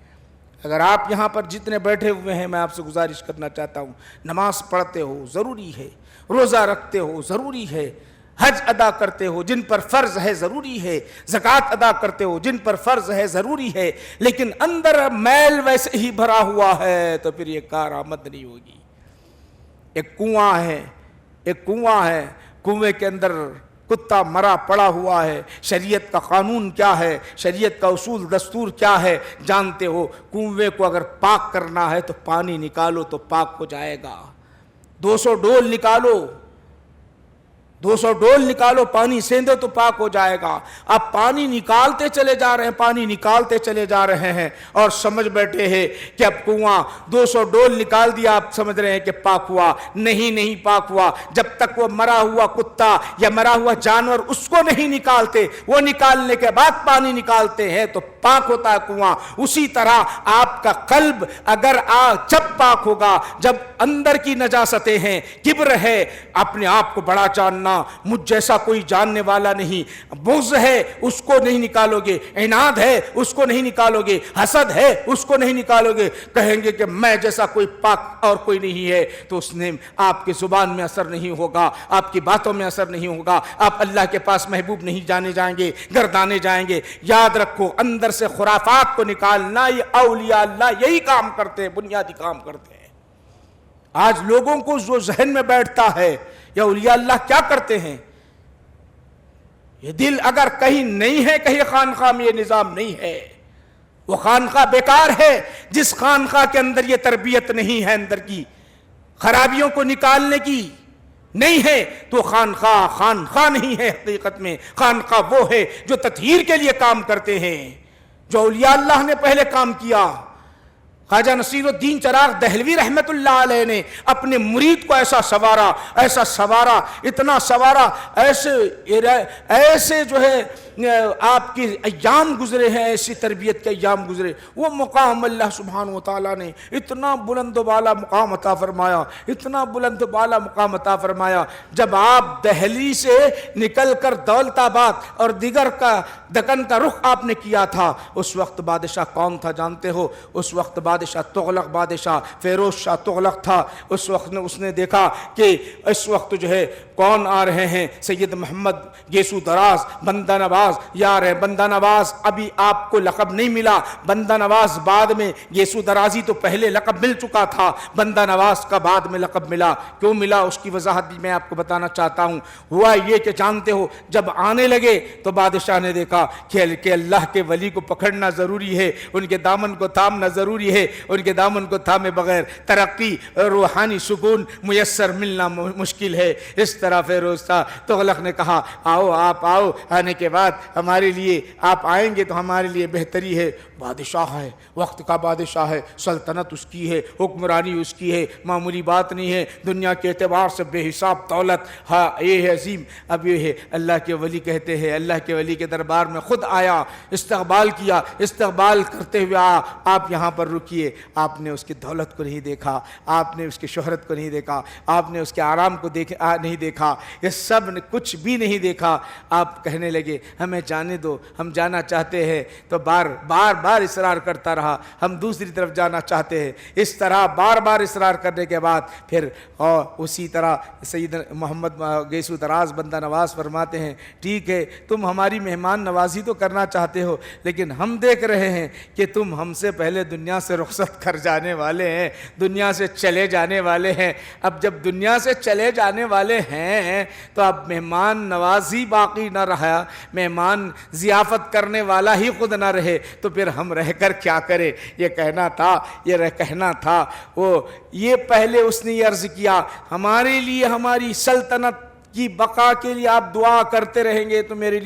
اگر آپ یہاں پر جتنے بیٹھے ہوئے ہیں، میں آپ سے گزارش کرنا چاہتا ہوں، نماز پڑھتے ہو ضروری ہے، روزہ رکھتے ہو ضروری ہے، حج ادا کرتے ہو جن پر فرض ہے ضروری ہے، زکوٰۃ ادا کرتے ہو جن پر فرض ہے ضروری ہے، لیکن اندر میل ویسے ہی بھرا ہوا ہے تو پھر یہ کارآمد نہیں ہوگی۔ ایک کنواں ہے، کنویں کے اندر کتا مرا پڑا ہوا ہے، شریعت کا قانون کیا ہے، شریعت کا اصول دستور کیا ہے جانتے ہو؟ کنویں کو اگر پاک کرنا ہے تو پانی نکالو تو پاک ہو جائے گا، 200 ڈول نکالو، 200 ڈول نکالو پانی سیندو تو پاک ہو جائے گا. آپ پانی نکالتے چلے جا رہے ہیں, پانی نکالتے چلے جا رہے ہیں اور سمجھ بیٹھے ہیں کہ اب کنواں 200 ڈول نکال دیا, آپ سمجھ رہے ہیں کہ پاک ہوا. نہیں پاک ہوا. جب تک وہ مرا ہوا کتا یا مرا ہوا جانور اس کو نہیں نکالتے, وہ نکالنے کے بعد پانی نکالتے ہیں تو پاک ہوتا ہے کنواں. اسی طرح آپ کا قلب اگر جب پاک ہوگا, جب اندر کی نجاستیں ہیں, کبر ہے, اپنے آپ کو بڑا جاننا, مجھ جیسا کوئی جاننے والا نہیں, بغض ہے اس کو نہیں نکالو گے, عناد ہے اس کو نہیں نکالو گے, حسد ہے اس کو نہیں نکالو گے, کہیں گے کہ میں جیسا کوئی پاک اور کوئی نہیں ہے, تو اس نے آپ کی زبان میں اثر نہیں ہوگا, آپ کی باتوں میں اثر نہیں ہوگا, آپ اللہ کے پاس محبوب نہیں جانے جائیں گے, گردانے جائیں گے. یاد رکھو, اندر سے خرافات کو نکالنا یہ اولیاء اللہ یہی کام کرتے ہیں, بنیادی کام کرتے ہیں. آج لوگوں کو جو ذہن میں بیٹھتا ہے یا اولیاء اللہ کیا کرتے ہیں, یہ دل اگر کہیں نہیں ہے, کہیں خانقاہ میں یہ نظام نہیں ہے, وہ خانقاہ بیکار ہے. جس خانقاہ کے اندر یہ تربیت نہیں ہے, اندر کی خرابیوں کو نکالنے کی نہیں ہے, تو خانقاہ نہیں ہے. حقیقت میں خانقاہ وہ ہے جو تطہیر کے لیے کام کرتے ہیں, جو اولیاء اللہ نے پہلے کام کیا. خواجہ نصیر الدین چراغ دہلوی رحمت اللہ علیہ نے اپنے مرید کو ایسا سوارا, اتنا سوارا, ایسے جو ہے آپ کی ایام گزرے ہیں, ایسی تربیت کے ایام گزرے. وہ مقام اللہ سبحانہ وتعالیٰ نے اتنا بلند و بالا مقام عطا فرمایا, اتنا بلند و بالا مقام عطا فرمایا. جب آپ دہلی سے نکل کر دولت آباد اور دیگر کا دکن کا رخ آپ نے کیا تھا, اس وقت بادشاہ کون تھا جانتے ہو؟ اس وقت بادشاہ تغلق بادشاہ فیروز شاہ تغلق تھا. اس وقت اس نے دیکھا کہ اس وقت جو ہے کون آ رہے ہیں, سید محمد گیسو دراز بندہ نواز. یار ہے بندہ نواز, ابھی آپ کو لقب نہیں ملا, بندہ نواز بعد میں, گیسو درازی تو پہلے لقب مل چکا تھا, بندہ نواز کا بعد میں لقب ملا. کیوں ملا اس کی وضاحت بھی میں آپ کو بتانا چاہتا ہوں. ہوا یہ کہ جانتے ہو, جب آنے لگے تو بادشاہ نے دیکھا کہ اللہ کے ولی کو پکڑنا ضروری ہے, ان کے دامن کو تھامنا ضروری ہے, ان کے دامن کو تھامے بغیر ترقی روحانی سکون میسر ملنا مشکل ہے. اس طرح فیروز شاہ تغلق نے کہا آؤ, آپ آؤ, آنے کے بعد ہمارے لیے آپ آئیں گے تو ہمارے لیے بہتری ہے. بادشاہ ہے, وقت کا بادشاہ ہے, سلطنت اس کی ہے, حکمرانی اس کی ہے, معمولی بات نہیں ہے, دنیا کے اعتبار سے بے حساب دولت. ہاں یہ ہے عظیم. اب یہ ہے اللہ کے ولی کہتے ہیں, اللہ کے ولی کے دربار میں خود آیا, استقبال کیا, استقبال کرتے ہوئے آپ یہاں پر رکیے. آپ نے اس کی دولت کو نہیں دیکھا, آپ نے اس کی شہرت کو نہیں دیکھا, آپ نے اس کے آرام کو نہیں دیکھا, یہ سب نے کچھ بھی نہیں دیکھا. آپ کہنے لگے ہمیں جانے دو, ہم جانا چاہتے ہیں. تو بار بار اصرار کرتا رہا, ہم دوسری طرف جانا چاہتے ہیں. اس طرح بار بار اصرار کرنے کے بعد پھر اسی طرح سید محمد گیسو دراز بندہ نواز فرماتے ہیں ٹھیک ہے تم ہماری مہمان نوازی تو کرنا چاہتے ہو, لیکن ہم دیکھ رہے ہیں کہ تم ہم سے پہلے دنیا سے رخصت کر جانے والے ہیں, دنیا سے چلے جانے والے ہیں. اب جب دنیا سے چلے جانے والے ہیں تو اب مہمان نوازی باقی نہ رہا, مہمان ضیافت کرنے والا ہی خود نہ رہے, تو پھر ہم رہ کر کیا کرے. یہ کہنا تھا وہ یہ پہلے اس نے یہ عرض کیا ہمارے لیے, ہماری سلطنت کی بقا کے لیے آپ دعا کرتے رہیں گے تو میرے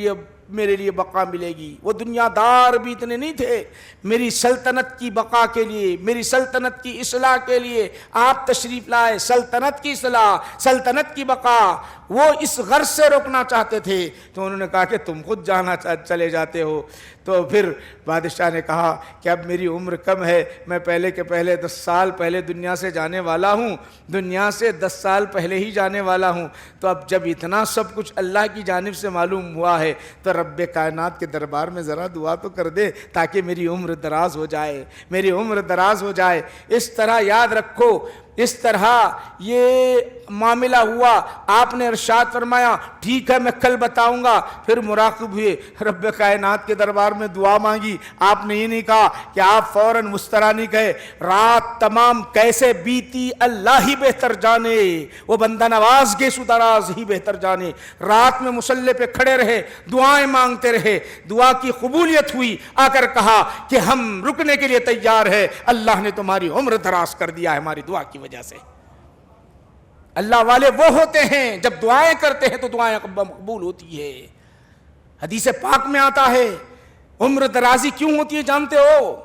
لیے بقا ملے گی. وہ دنیا دار بھی اتنے نہیں تھے, میری سلطنت کی بقا کے لیے, میری سلطنت کی اصلاح کے لیے آپ تشریف لائے. سلطنت کی اصلاح, سلطنت کی بقا, وہ اس غرض سے روکنا چاہتے تھے. تو انہوں نے کہا کہ تم خود چلے جاتے ہو. تو پھر بادشاہ نے کہا کہ اب میری عمر کم ہے, میں پہلے کے پہلے 10 سال پہلے دنیا سے جانے والا ہوں, دنیا سے 10 سال پہلے ہی جانے والا ہوں. تو اب جب اتنا سب کچھ اللہ کی جانب سے معلوم ہوا ہے تو رب کائنات کے دربار میں ذرا دعا تو کر دے تاکہ میری عمر دراز ہو جائے, میری عمر دراز ہو جائے. اس طرح یاد رکھو, اس طرح یہ معاملہ ہوا. آپ نے ارشاد فرمایا ٹھیک ہے میں کل بتاؤں گا. پھر مراقب ہوئے, رب کائنات کے دربار میں دعا مانگی. آپ نے یہ نہیں کہا کہ آپ فوراً مسترانی کہے, رات تمام کیسے بیتی اللہ ہی بہتر جانے, وہ بندہ نواز گیسو دراز ہی بہتر جانے. رات میں مصلی پہ کھڑے رہے, دعائیں مانگتے رہے. دعا کی قبولیت ہوئی, آ کر کہا کہ ہم رکنے کے لیے تیار ہے, اللہ نے تمہاری عمر دراز کر دیا ہے ہماری دعا کی وجہ سے.
اللہ والے وہ ہوتے ہیں جب دعائیں کرتے ہیں تو دعائیں مقبول ہوتی ہے. حدیث پاک میں آتا ہے عمر درازی کیوں ہوتی ہے جانتے ہو؟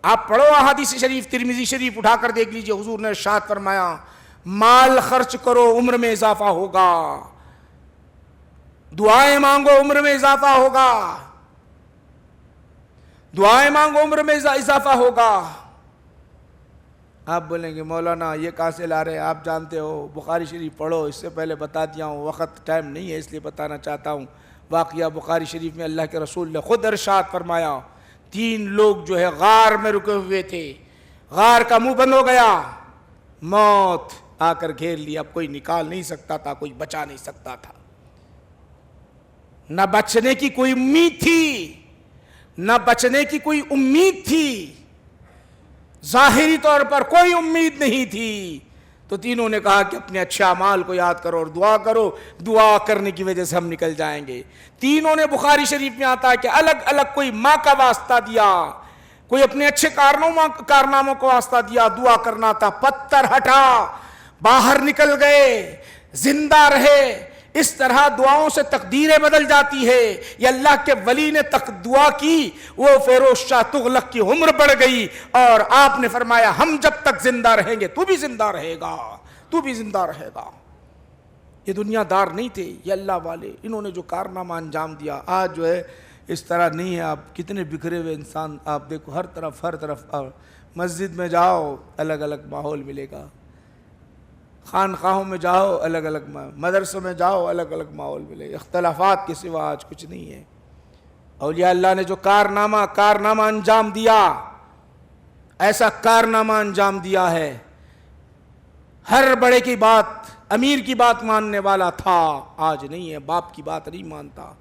آپ پڑھو احادیث شریف، ترمذی شریف اٹھا کر دیکھ لیجئے. حضور نے ارشاد فرمایا مال خرچ کرو عمر میں اضافہ ہوگا، دعائیں مانگو عمر میں اضافہ ہوگا، دعائیں مانگو عمر میں اضافہ ہوگا. آپ بولیں گے مولانا یہ کہاں سے لا رہے ہیں؟ آپ جانتے ہو بخاری شریف پڑھو. اس سے پہلے بتا دیا ہوں، وقت ٹائم نہیں ہے اس لیے بتانا چاہتا ہوں. واقعہ بخاری شریف میں اللہ کے رسول نے خود ارشاد فرمایا 3 لوگ جو ہے غار میں رکے ہوئے تھے، غار کا منہ بند ہو گیا، موت آ کر گھیر لیا. اب کوئی نکال نہیں سکتا تھا، کوئی بچا نہیں سکتا تھا. نہ بچنے کی کوئی امید تھی، نہ بچنے کی کوئی امید تھی، ظاہری طور پر کوئی امید نہیں تھی. تو تینوں نے کہا کہ اپنے اچھے اعمال کو یاد کرو اور دعا کرو، دعا کرنے کی وجہ سے ہم نکل جائیں گے. تینوں نے بخاری شریف میں آتا ہے کہ الگ الگ کوئی ماں کا واسطہ دیا، کوئی اپنے اچھے کارناموں کو واسطہ دیا، دعا کرنا تھا. پتھر ہٹا، باہر نکل گئے، زندہ رہے. اس طرح دعاؤں سے تقدیریں بدل جاتی ہے. یہ اللہ کے ولی نے دعا کی، وہ فیروز شاہ تغلق کی عمر بڑھ گئی اور آپ نے فرمایا ہم جب تک زندہ رہیں گے تو بھی زندہ رہے گا، تو بھی زندہ رہے گا. یہ دنیا دار نہیں تھے، یہ اللہ والے. انہوں نے جو کارنامہ انجام دیا آج جو ہے اس طرح نہیں ہے. آپ کتنے بکھرے ہوئے انسان آپ دیکھو، ہر طرف مسجد میں جاؤ الگ الگ ماحول ملے گا، خانقاہوں میں جاؤ الگ الگ، مدرسوں میں جاؤ الگ الگ ماحول ملے. اختلافات کے سوا آج کچھ نہیں ہے. اولیاء اللہ نے جو کارنامہ انجام دیا، ایسا کارنامہ انجام دیا ہے، ہر بڑے کی بات، امیر کی بات ماننے والا تھا، آج نہیں ہے. باپ کی بات نہیں مانتا،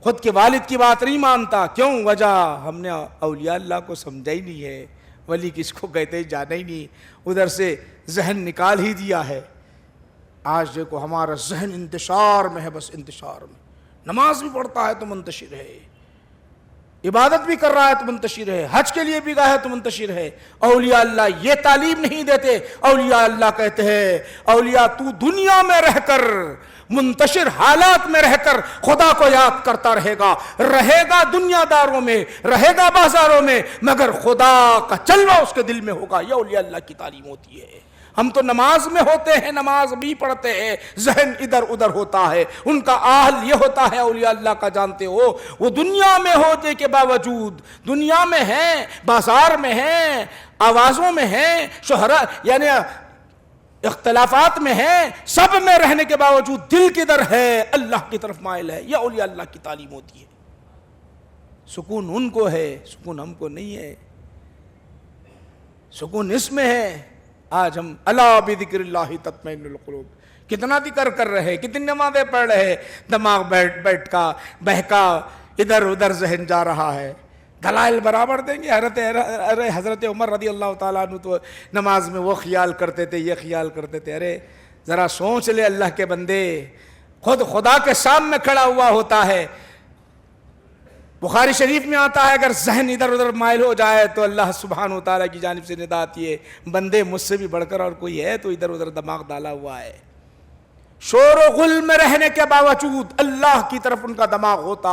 خود کے والد کی بات نہیں مانتا. کیوں؟ وجہ ہم نے اولیاء اللہ کو سمجھا ہی نہیں ہے. ولی کس کو کہتے ہیں جانا ہی نہیں، ادھر سے ذہن نکال ہی دیا ہے. آج دیکھو ہمارا ذہن انتشار میں ہے، بس انتشار میں. نماز بھی پڑھتا ہے تو منتشر ہے، عبادت بھی کر رہا ہے تو منتشر ہے، حج کے لیے بھی گیا ہے تو منتشر ہے. اولیاء اللہ یہ تعلیم نہیں دیتے. اولیاء اللہ کہتے ہیں اولیاء تو دنیا میں رہ کر، منتشر حالات میں رہ کر خدا کو یاد کرتا رہے گا دنیا داروں میں، رہے گا بازاروں میں، مگر خدا کا جلوہ اس کے دل میں ہوگا. یہ اولیاء اللہ کی تعلیم ہوتی ہے. ہم تو نماز میں ہوتے ہیں، نماز بھی پڑھتے ہیں، ذہن ادھر ادھر ہوتا ہے. ان کا حال یہ ہوتا ہے اولیاء اللہ کا، جانتے ہو وہ دنیا میں ہونے کے باوجود، دنیا میں ہیں، بازار میں ہیں، آوازوں میں ہیں، شہرا یعنی اختلافات میں ہیں، سب میں رہنے کے باوجود دل کدھر ہے؟ اللہ کی طرف مائل ہے. یہ اولیاء اللہ کی تعلیم ہوتی ہے. سکون ان کو ہے، سکون ہم کو نہیں ہے. سکون اس میں ہے. آج ہم الا بذکر اللہ تطمئن القلوب، کتنا ذکر کر رہے، کتنی نمازیں پڑھ رہے، دماغ بیٹھ کا بہکا، ادھر ادھر ذہن جا رہا ہے. دلائل برابر دیں گے. حضرت عمر رضی اللہ تعالیٰ عنہ تو نماز میں وہ خیال کرتے تھے، یہ خیال کرتے تھے. ارے ذرا سوچ لے اللہ کے بندے، خود خدا کے سامنے کھڑا ہوا ہوتا ہے. بخاری شریف میں آتا ہے اگر ذہن ادھر ادھر مائل ہو جائے تو اللہ سبحانہ وتعالیٰ کی جانب سے ندا آتی ہے بندے مجھ سے بھی بڑھ کر اور کوئی ہے تو ادھر ادھر دماغ ڈالا ہوا ہے. شور و غل میں رہنے کے باوجود اللہ کی طرف ان کا دماغ ہوتا،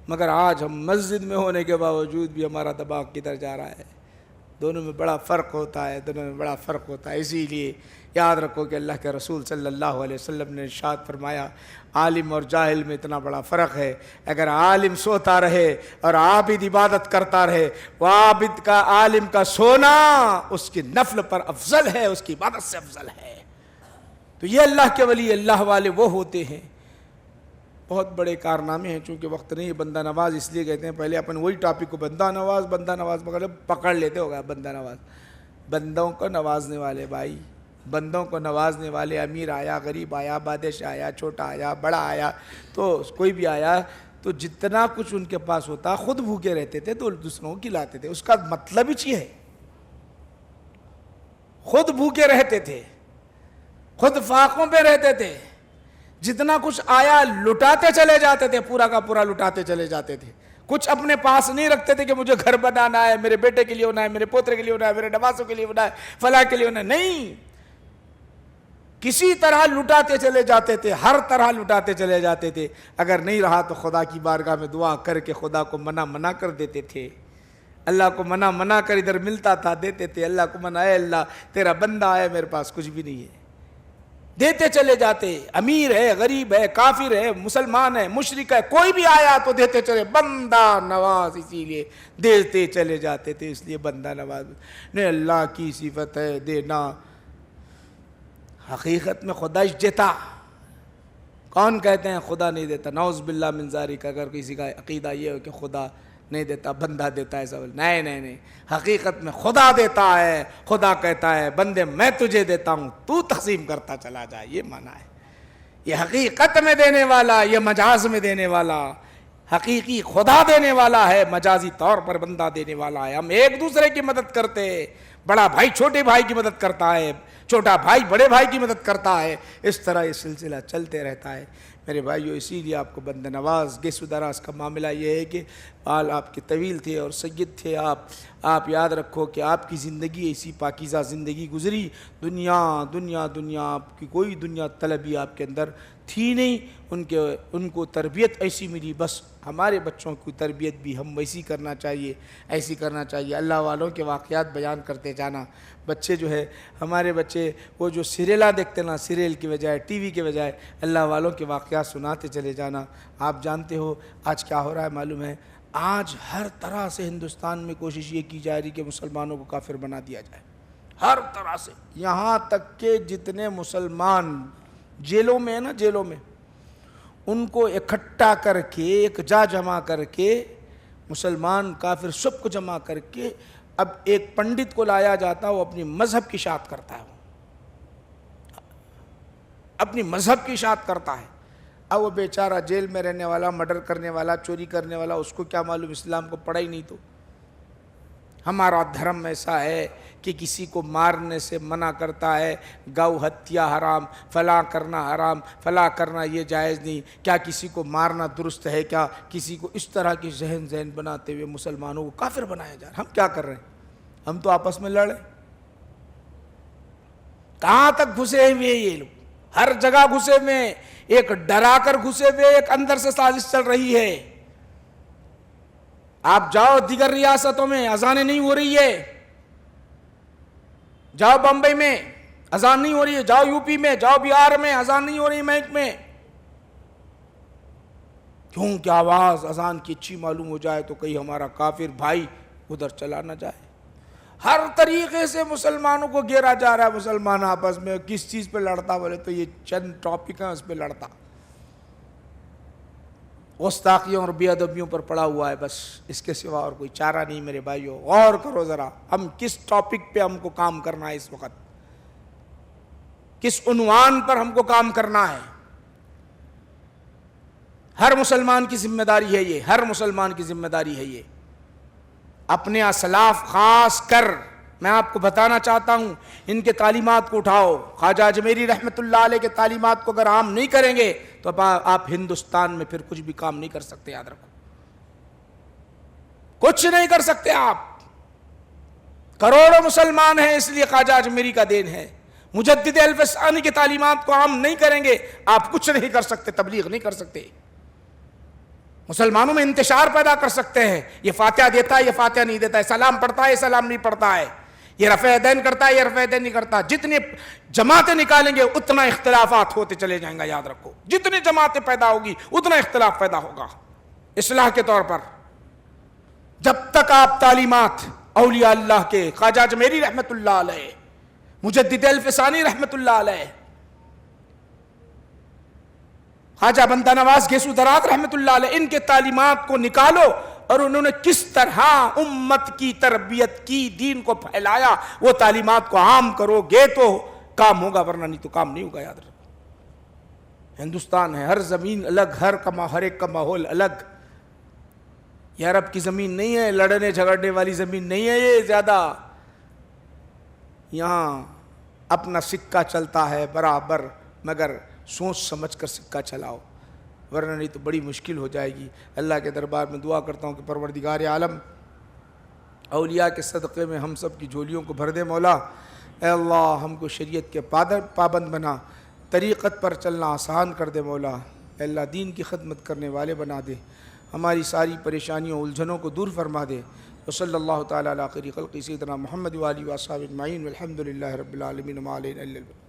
مگر آج ہم مسجد میں ہونے کے باوجود بھی ہمارا دماغ کدھر جا رہا ہے. دونوں میں بڑا فرق ہوتا ہے، دونوں میں بڑا فرق ہوتا ہے. اسی لیے یاد رکھو کہ اللہ کے رسول صلی اللہ علیہ وسلم نے ارشاد فرمایا عالم اور جاہل میں اتنا بڑا فرق ہے. اگر عالم سوتا رہے اور عابد عبادت کرتا رہے، وہ عابد کا، عالم کا سونا اس کی نفل پر افضل ہے، اس کی عبادت سے افضل ہے. تو یہ اللہ کے ولی، اللہ والے وہ ہوتے ہیں. بہت بڑے کارنامے ہیں. چونکہ وقت نہیں، بندہ نواز اس لیے کہتے ہیں. پہلے اپن وہی ٹاپک کو بندہ نواز پکڑ لیتے ہوگا. بندہ نواز، بندوں کو نوازنے والے بھائی، بندوں کو نوازنے والے. امیر آیا، غریب آیا، بادشاہ آیا، چھوٹا آیا، بڑا آیا، تو کوئی بھی آیا تو جتنا کچھ ان کے پاس ہوتا خود بھوکے رہتے تھے تو دوسروں کو کھلاتے تھے. اس کا مطلب ہی ہے خود بھوکے رہتے تھے، خود فاقوں پہ رہتے تھے. جتنا کچھ آیا لٹاتے چلے جاتے تھے، پورا کا پورا لٹاتے چلے جاتے تھے. کچھ اپنے پاس نہیں رکھتے تھے کہ مجھے گھر بنانا ہے، میرے بیٹے کے لیے ہونا ہے، میرے پوترے کے لیے ہونا ہے، میرے نوازوں کے لیے ہونا ہے، فلاں کے لیے ہونا ہے. نہیں، کسی طرح لٹاتے چلے جاتے تھے، ہر طرح لٹاتے چلے جاتے تھے. اگر نہیں رہا تو خدا کی بارگاہ میں دعا کر کے خدا کو منع کر دیتے تھے. اللہ کو منع کر ادھر ملتا تھا دیتے تھے. اللہ کو منع، اے اللہ تیرا بندہ ہے، میرے پاس کچھ بھی نہیں ہے. دیتے چلے جاتے. امیر ہے، غریب ہے، کافر ہے، مسلمان ہے، مشرک ہے، کوئی بھی آیا تو دیتے چلے. بندہ نواز اسی لیے دیتے چلے جاتے تھے، اس لیے بندہ نواز نے اللہ کی صفت ہے دینا. حقیقت میں خدا دیتا. کون کہتے ہیں خدا نہیں دیتا؟ نعوذ باللہ من ذالک. اگر کسی کا عقیدہ یہ ہو کہ خدا نہیں دیتا بندہ دیتا ہے، سوال نہیں. حقیقت میں خدا دیتا ہے. خدا کہتا ہے بندے میں تجھے دیتا ہوں، تو تقسیم کرتا چلا جا. یہ معنی ہے. یہ حقیقت میں دینے والا، یہ مجاز میں دینے والا. حقیقی خدا دینے والا ہے، مجازی طور پر بندہ دینے والا ہے. ہم ایک دوسرے کی مدد کرتے ہیں. بڑا بھائی چھوٹے بھائی کی مدد کرتا ہے، چھوٹا بھائی بڑے بھائی کی مدد کرتا ہے. اس طرح یہ سلسلہ چلتے رہتا ہے میرے بھائیو. اسی لیے آپ کو بند نواز گیسو دراز کا معاملہ یہ ہے کہ بال آپ کے طویل تھے اور سید تھے. آپ یاد رکھو کہ آپ کی زندگی ایسی پاکیزہ زندگی گزری. دنیا آپ کی کوئی دنیا طلبی آپ کے اندر تھی نہیں. ان کو تربیت ایسی ملی. بس ہمارے بچوں کی تربیت بھی ہم ویسی کرنا چاہیے، ایسی کرنا چاہیے. اللہ والوں کے واقعات بیان کرتے جانا. بچے جو ہے ہمارے بچے وہ جو سیریلاں دیکھتے نا، سیریل کی بجائے ٹی وی کے بجائے اللہ والوں کے واقعات سناتے چلے جانا. آپ جانتے ہو آج کیا ہو رہا ہے معلوم ہے؟ آج ہر طرح سے ہندوستان میں کوشش یہ کی جا رہی کہ مسلمانوں کو کافر بنا دیا جائے. ہر طرح سے، یہاں تک کہ جتنے مسلمان جیلوں میں ہیں نا، جیلوں میں ان کو اکٹھا کر کے ایک جمع کر کے مسلمان کافر سب کو جمع کر کے اب ایک پنڈت کو لایا جاتا. وہ اپنی مذہب کی اشاعت کرتا ہے، اپنی مذہب کی اشاعت کرتا ہے. اب وہ بیچارہ جیل میں رہنے والا، مرڈر کرنے والا، چوری کرنے والا، اس کو کیا معلوم اسلام کو پڑھا ہی نہیں. تو ہمارا دھرم ایسا ہے کہ کسی کو مارنے سے منع کرتا ہے. گو ہتیا حرام، فلاں کرنا حرام، فلاں کرنا یہ جائز نہیں. کیا کسی کو مارنا درست ہے؟ کیا کسی کو اس طرح کی ذہن بناتے ہوئے مسلمانوں کو کافر بنایا جا رہا. ہم کیا کر رہے ہیں؟ ہم تو آپس میں لڑے. کہاں تک گھسے ہوئے یہ لوگ؟ ہر جگہ گھسے ہوئے. ایک ڈرا کر گھسے ہوئے، ایک اندر سے سازش چل رہی ہے. آپ جاؤ دیگر ریاستوں میں اذانیں نہیں ہو رہی ہے. جاؤ بمبئی میں اذان نہیں ہو رہی ہے، جاؤ یو پی میں، جاؤ بہار میں اذان نہیں ہو رہی مہک میں. کیوں کہ آواز اذان کی اچھی معلوم ہو جائے تو کہیں ہمارا کافر بھائی ادھر چلا نہ جائے. ہر طریقے سے مسلمانوں کو گھیرا جا رہا ہے. مسلمان آپس میں کس چیز پہ لڑتا؟ بولے تو یہ چند ٹاپک ہیں اس پہ لڑتا. گستاخیوں اور بے ادبیوں پر پڑا ہوا ہے بس. اس کے سوا اور کوئی چارہ نہیں میرے بھائیو. غور کرو ذرا، ہم کس ٹاپک پہ ہم کو کام کرنا ہے اس وقت، کس عنوان پر ہم کو کام کرنا ہے. ہر مسلمان کی ذمہ داری ہے یہ، ہر مسلمان کی ذمہ داری ہے یہ. اپنے اسلاف خاص کر میں آپ کو بتانا چاہتا ہوں، ان کے تعلیمات کو اٹھاؤ. خواجہ اجمیری رحمت اللہ علیہ کے تعلیمات کو اگر عام نہیں کریں گے تو آپ ہندوستان میں پھر کچھ بھی کام نہیں کر سکتے. یاد رکھو، کچھ نہیں کر سکتے آپ. کروڑوں مسلمان ہیں، اس لیے خواجہ اجمیری کا دین ہے. مجدد الفسانی کی تعلیمات کو عام نہیں کریں گے آپ کچھ نہیں کر سکتے، تبلیغ نہیں کر سکتے. مسلمانوں میں انتشار پیدا کر سکتے ہیں. یہ فاتحہ دیتا ہے، یہ فاتحہ نہیں دیتا ہے، سلام پڑھتا ہے، یہ سلام نہیں پڑھتا ہے، یہ رفع یدین کرتا ہے، یہ رفع یدین نہیں کرتا. جتنی جماعتیں نکالیں گے اتنا اختلافات ہوتے چلے جائیں گا. یاد رکھو، جتنی جماعتیں پیدا ہوگی اتنا اختلاف پیدا ہوگا. اصلاح کے طور پر جب تک آپ تعلیمات اولیاء اللہ کے، خواجہ اجمیری رحمت اللہ علیہ، مجدد الفسانی رحمت اللہ علیہ، خواجہ بندہ نواز گیسو درات رحمت اللہ علیہ، ان کے تعلیمات کو نکالو اور انہوں نے کس طرح امت کی تربیت کی، دین کو پھیلایا، وہ تعلیمات کو عام کرو گے تو کام ہوگا، ورنہ نہیں تو کام نہیں ہوگا. یاد رکھو، ہندوستان ہے، ہر زمین الگ، ہر ایک کا ماحول الگ. یہ عرب کی زمین نہیں ہے، لڑنے جھگڑنے والی زمین نہیں ہے یہ زیادہ. یہاں اپنا سکہ چلتا ہے برابر، مگر سوچ سمجھ کر سکہ چلاؤ، ورنہ نہیں تو بڑی مشکل ہو جائے گی. اللہ کے دربار میں دعا کرتا ہوں کہ پروردگار عالم اولیاء کے صدقے میں ہم سب کی جھولیوں کو بھر دے مولا.
اے اللہ ہم کو شریعت کے پابند بنا، طریقت پر چلنا آسان کر دے مولا، اے اللہ دین کی خدمت کرنے والے بنا دے، ہماری ساری پریشانیوں الجھنوں کو دور فرما دے۔ وصلی اللہ تعالیٰ علی خیر خلق سیدنا محمد وآلہ وصحبہ اجمعین والحمد للہ رب العالمین وما علینا الا البلاغ۔